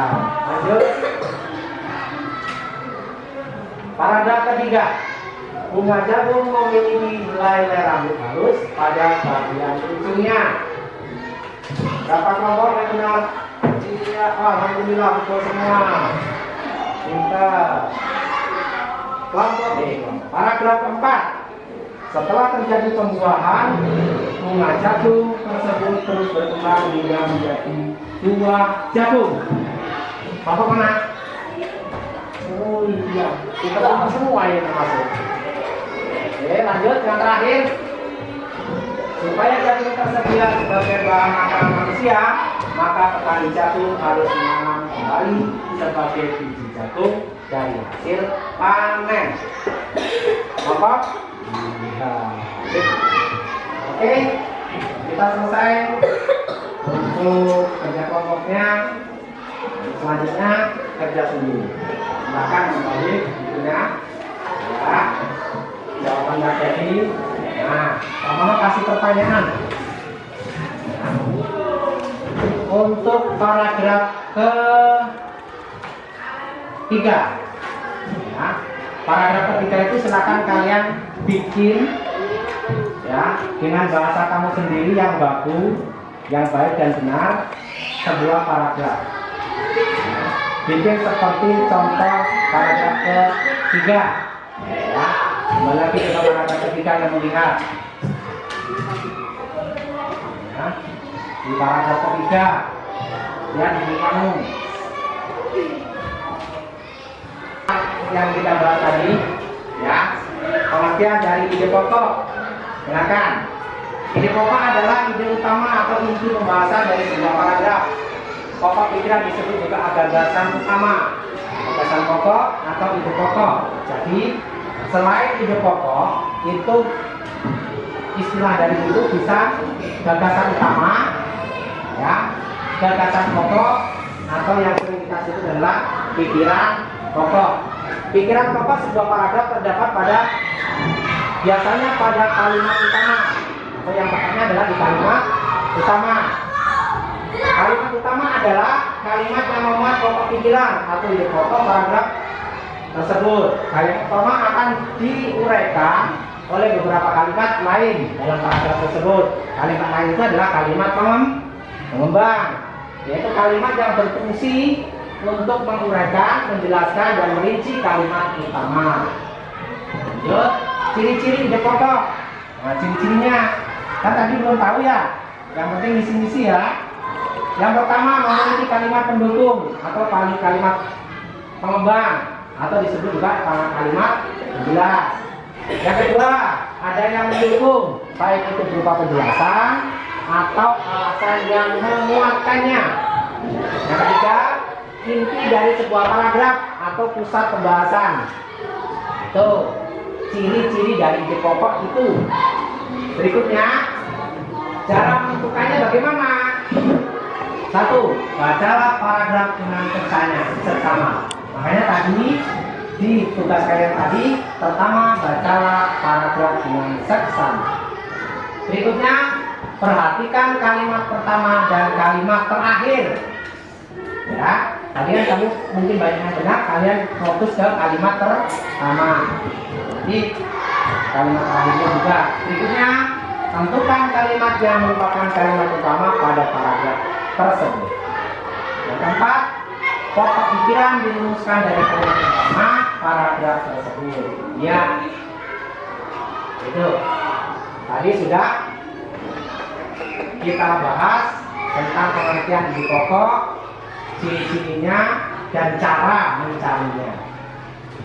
lanjut. Paragraf ketiga. Bunga jagung memiliki helai rambut halus pada bagian ujungnya. Berapa kelompok yang benar? Iya, alhamdulillah betul semua. Pintar. Kelompok B. Paragraf 4. Setelah terjadi pembuahan, bunga jagung tersebut terus berkembang hingga menjadi buah jagung. Kelompok mana? Oh iya, kita tahu semua yang termasuk. Oke, lanjut yang terakhir. Supaya jagung tersedia sebagai bahan makanan manusia, maka petani jagung harus menanam kembali sebagai biji jagung dari hasil panen. Kelompok? Iya. Oke, kita selesai untuk kerja kelompoknya. Selanjutnya kerja sendiri. Silakan kembali bukunya. Ya, jawaban nggak jadi. Nah, sama kasih pertanyaan. Untuk paragraf ke-3, ya, paragraf ketiga itu silakan kalian bikin ya dengan bahasa kamu sendiri yang bagus, yang baik dan benar sebuah paragraf. Bikin seperti contoh paragraf ke-3. Ya, kembali lagi ke paragraf ketiga yang melihat. Ya, di paragraf ketiga, lihat di kamu. Yang kita bahas tadi, ya, pengertian dari ide pokok. Silakan. Ide pokok adalah ide utama atau inti pembahasan dari sebuah paragraf. Pokok pikiran disebut juga gagasan utama, gagasan pokok atau ide pokok. Jadi selain ide pokok itu istilah dari itu bisa gagasan utama, ya, gagasan pokok atau yang sering kita sebut adalah pikiran pokok. Pikiran pokok sebuah paragraf terdapat biasanya pada kalimat utama atau yang tepatnya adalah di kalimat utama. Kalimat utama adalah kalimat yang memuat pokok pikiran atau ide pokok paragraf tersebut. Kalimat utama akan diuraikan oleh beberapa kalimat lain dalam paragraf tersebut. Kalimat lain itu adalah kalimat pengembang, yaitu kalimat yang berfungsi untuk menguraikan, menjelaskan, dan merinci kalimat utama. Lanjut, ciri-ciri ide pokok. Nah, ciri-cirinya kan tadi belum tahu ya. Yang penting misi-misi ya. Yang pertama, memiliki kalimat pendukung atau kalimat pengembang atau disebut juga kalimat penjelas. Yang kedua, ada yang mendukung, baik itu berupa penjelasan atau alasan yang menguatkannya. Yang ketiga, inti dari sebuah paragraf atau pusat pembahasan. Tuh, ciri-ciri dari ide pokok itu. Berikutnya, cara menentukannya bagaimana? 1. Bacalah paragraf dengan seksama. Makanya tadi di tugas kalian tadi, pertama bacalah paragraf dengan seksama. Berikutnya, perhatikan kalimat pertama dan kalimat terakhir. Ya, kamu mungkin banyak yang benar, kalian fokus ke kalimat pertama. Jadi kalimat terakhirnya juga. Berikutnya, Tentukan kalimat yang merupakan kalimat utama pada paragraf tersebut. Yang keempat, pokok pikiran dirumuskan dari kalimat utama paragraf tersebut. Ya, itu tadi sudah kita bahas tentang pengertian isi pokok, ciri-cirinya, dan cara mencarinya.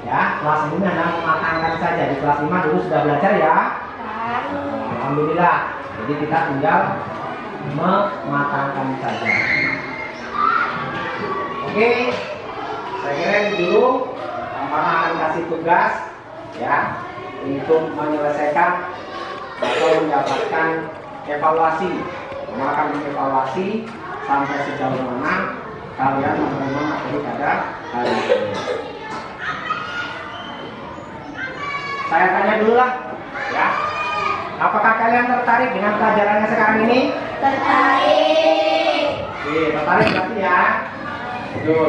Ya, kelas ini Anda mematangkan saja. Di kelas 5 dulu sudah belajar ya. Alhamdulillah. Jadi kita tinggal mematangkan saja. Oke, saya kira ini dulu. Mama akan kasih tugas ya untuk menyelesaikan atau mendapatkan evaluasi. Mama akan mengevaluasi sampai sejauh mana kalian menerima materi pada hari ini. Saya tanya dulu lah, ya. Apakah kalian tertarik dengan pelajaran yang sekarang ini? Tertarik. Oke, tertarik berarti ya. Betul.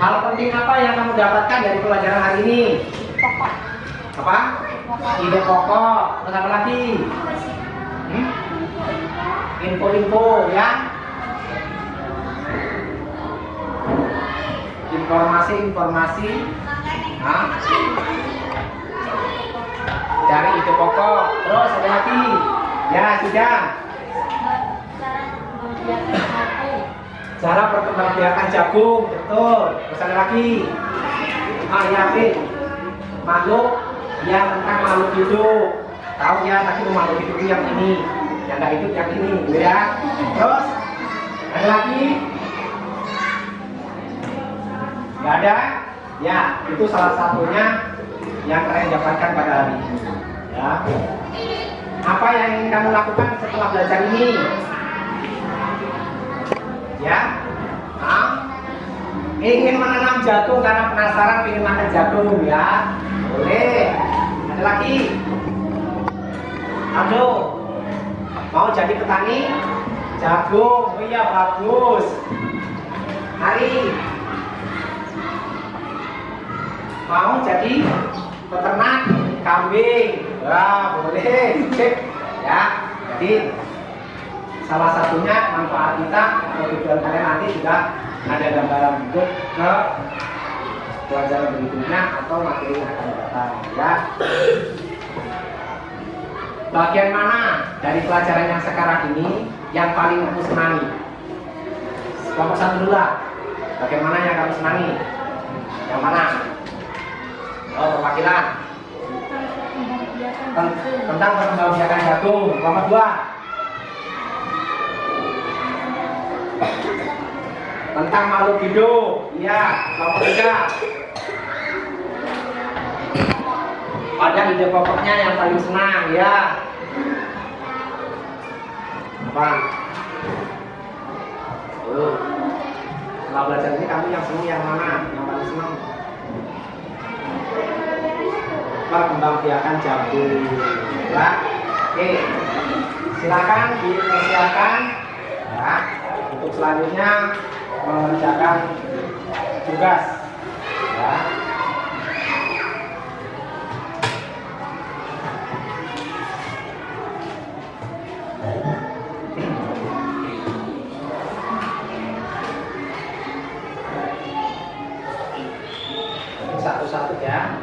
Hal penting apa yang kamu dapatkan dari pelajaran hari ini? Pokok. Apa? Ide pokok. Terus apa lagi? Info-info ya. Informasi-informasi. Nah. Dari ide pokok. Terus ada lagi. Ya, sudah. Cara perkembangbiakan jagung, betul. Terus ada lagi. Ya, makhluk yang tentang makhluk hidup. Tahu ya, tadi makhluk hidup yang ini, yang nggak hidup yang ini, gitu ya. Terus ada lagi. Nggak ada? Ya, itu salah satunya yang kalian dapatkan pada hari ini. Ya. Apa yang ingin kamu lakukan setelah belajar ini? Ya, ingin menanam jagung karena penasaran ingin makan jagung ya, boleh. Ada lagi? Aduh, mau jadi petani jagung? Oh iya, bagus. Hari mau jadi peternak kambing? Wah, boleh. Sip. Ya, jadi salah satunya manfaat kita atau tujuan kalian nanti sudah ada gambaran bentuk ke pelajaran berikutnya atau materi yang akan datang ya. Bagian mana dari pelajaran yang sekarang ini yang paling kamu senangi? Kelompok satu dulu lah. Bagian mana yang kamu senangi? Yang mana? Oh, perwakilan tentang perkembangbiakan jagung. Kelompok dua tentang makhluk hidup. Iya. Kelompok tiga ada ide pokoknya yang paling senang ya. Apa? Setelah belajar ini kamu yang senang yang mana? Yang paling senang? Perkembangbiakan jagung ya. Oke, silakan dipersiapkan ya untuk selanjutnya mengerjakan tugas ya. Satu-satu ya.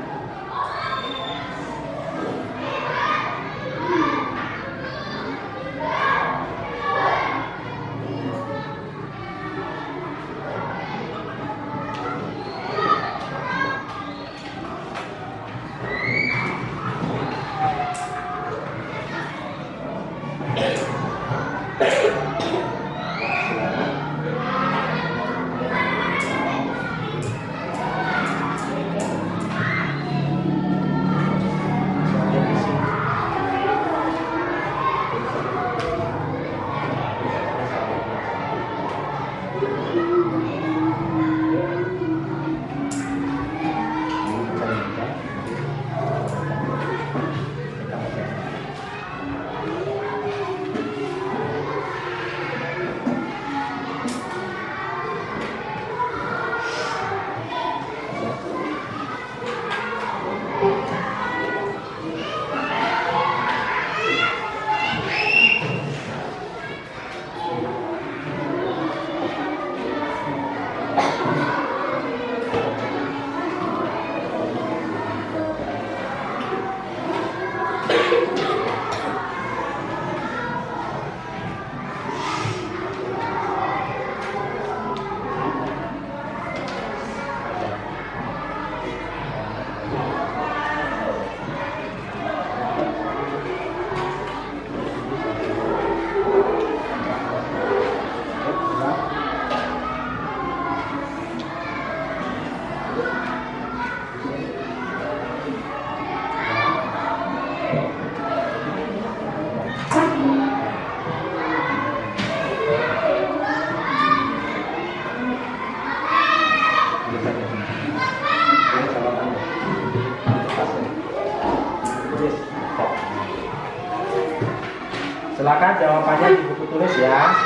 buku tulis ya.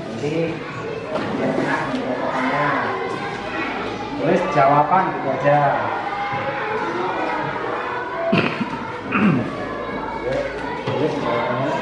Nanti biar enak jawabannya. Tulis jawaban gitu aja. Tulis jawabannya.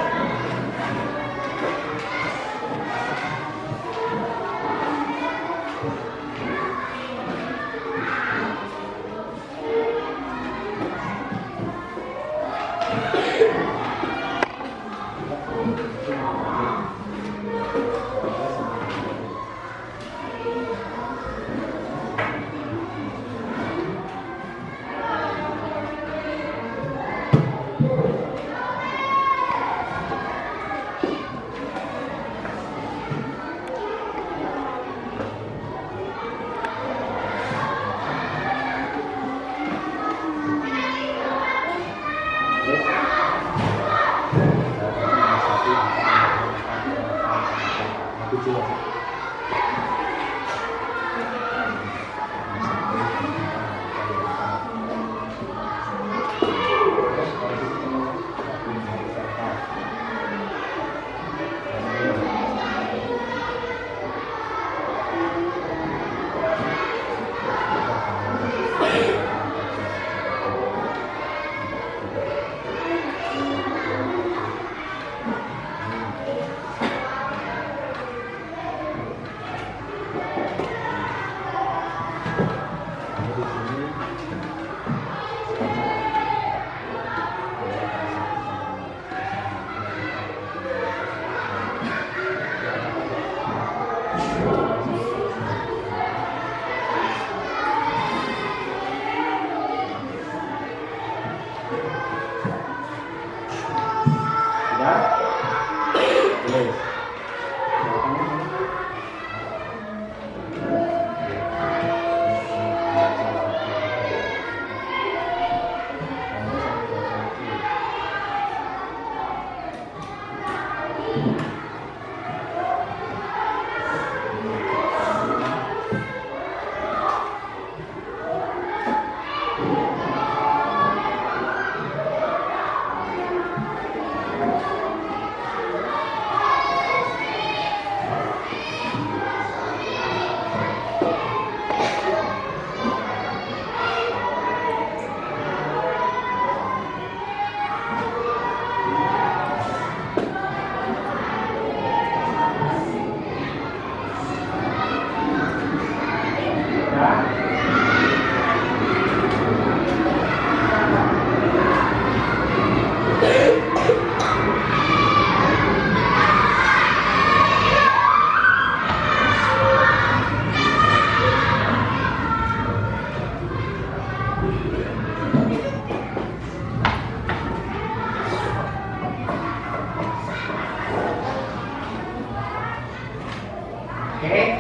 Oke,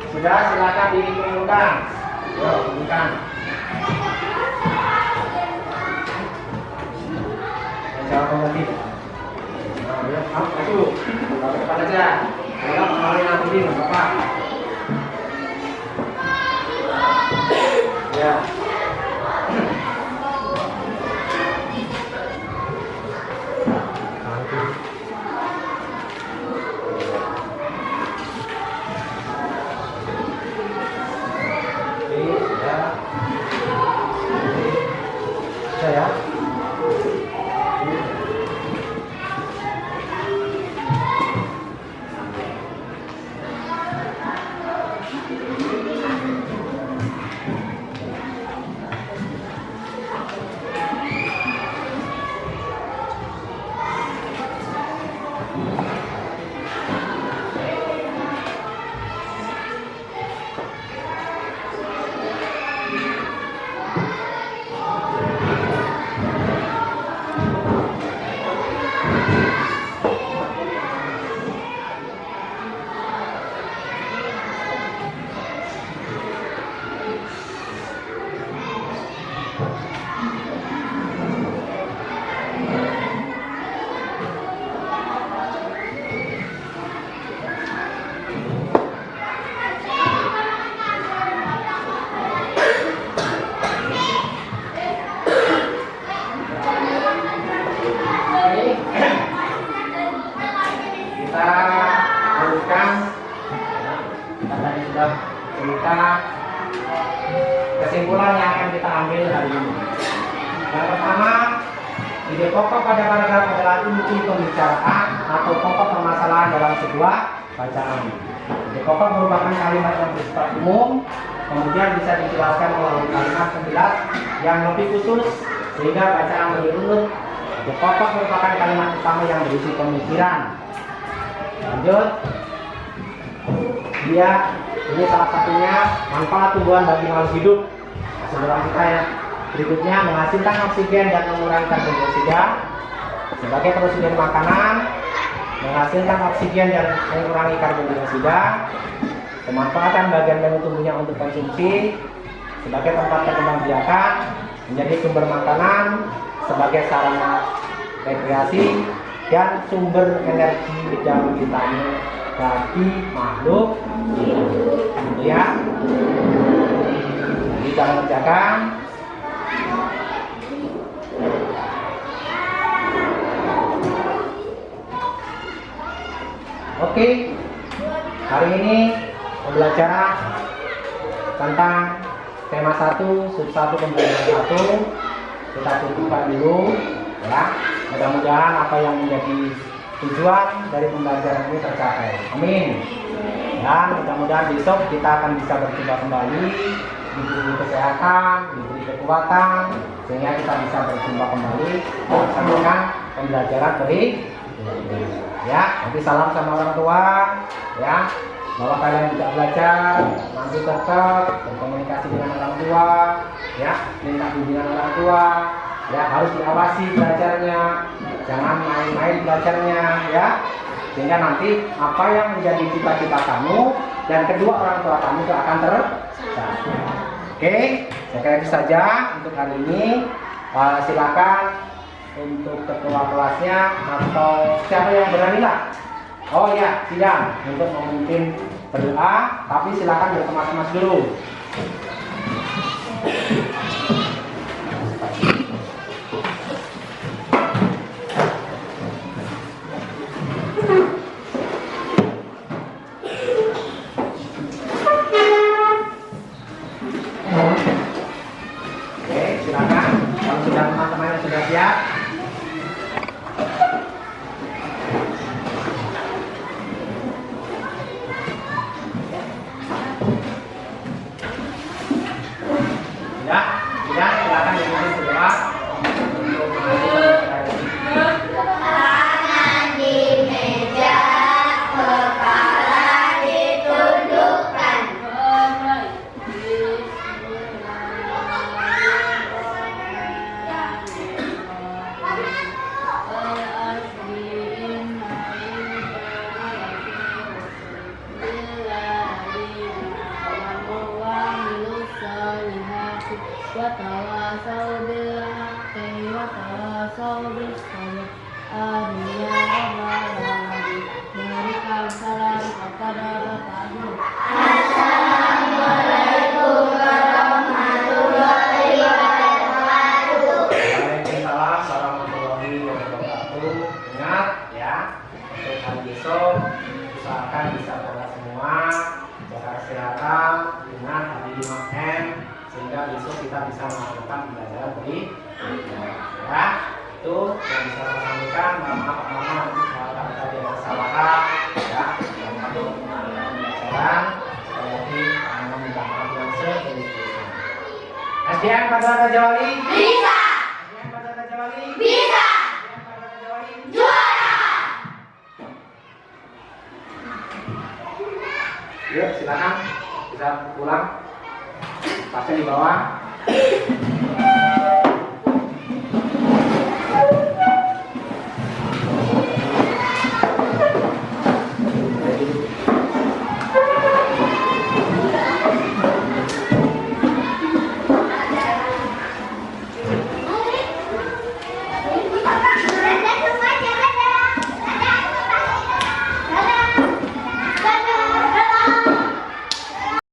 sudah silakan dikumpulkan. Yuk, kumpulkan. Jawab lagi. Nah, ya, maju. Lalu depan aja. Saya mengalami nanti, Bapak. Ya. Ya. kita lanjutkan. Kita tadi sudah cerita kesimpulan yang akan kita ambil hari ini. Yang pertama, ide pokok pada paragraf adalah inti pembicaraan atau pokok permasalahan dalam sebuah bacaan. Ide pokok merupakan kalimat yang bersifat umum, kemudian bisa dijelaskan melalui kalimat penjelas yang lebih khusus sehingga bacaan lebih runut. Ide pokok merupakan kalimat utama yang berisi pemikiran. Lanjut, ini salah satunya manfaat tumbuhan bagi makhluk hidup. Sebelum kita yang berikutnya menghasilkan oksigen dan mengurangi karbon dioksida sebagai presiden makanan, menghasilkan oksigen dan mengurangi karbon dioksida, pemanfaatan bagian tubuhnya untuk konsumsi sebagai tempat perkembangbiakan, menjadi sumber makanan sebagai sarana rekreasi dan sumber energi dan vitamin bagi makhluk hidup. Ya, kita mengerjakan. Oke, hari ini pembelajaran tentang tema 1, sub 1 pembelajaran 1 kita cukupkan dulu ya. Mudah-mudahan apa yang menjadi tujuan dari pembelajaran ini tercapai. Amin. Dan mudah-mudahan besok kita akan bisa berjumpa kembali, diberi kesehatan, diberi kekuatan, sehingga kita bisa berjumpa kembali dengan pembelajaran berikutnya. Ya, nanti salam sama orang tua, ya. Bahwa kalian tidak belajar, nanti tetap berkomunikasi dengan orang tua, ya, minta bimbingan orang tua, ya, harus diawasi belajarnya, jangan main-main belajarnya, ya, sehingga nanti apa yang menjadi cita-cita kamu dan kedua orang tua kamu itu akan tercapai. Oke, saya kira itu saja untuk hari ini. Silakan untuk ketua kelasnya atau siapa yang berani lah. Oh ya, sidang untuk memimpin berdoa, tapi silakan berkemas-kemas dulu. Oke, silakan. Kalau sudah teman-teman yang sudah siap. Ya, silakan diikuti berdoa untuk mengakhiri Tangan di meja, kepala ditundukkan. Watawasau bil haqqi watawasau bis sabr. Amin ya rabbal alamin. Berikan salam kepada Bapak Guru. Assalamualaikum warahmatullahi wabarakatuh. Waalaikumsalam warahmatullahi wabarakatuh. Ingat ya, untuk hari besok usahakan bisa berdoa semua, jaga kesehatan dengan hari 5M, sehingga besok kita bisa melakukan pembelajaran berikutnya. Ya, itu yang bisa saya sampaikan. Mohon maaf Pak Mama kalau tadi ada kesalahan ya dalam pembelajaran. Sekali lagi Pak Mama minta maaf yang sebesar-besarnya. SDM pada Raja Wali Bisa, SDM pada Raja Wali bisa, SDM pada Raja Wali. juara. Yuk silakan bisa pulang. Tasnya di bawah.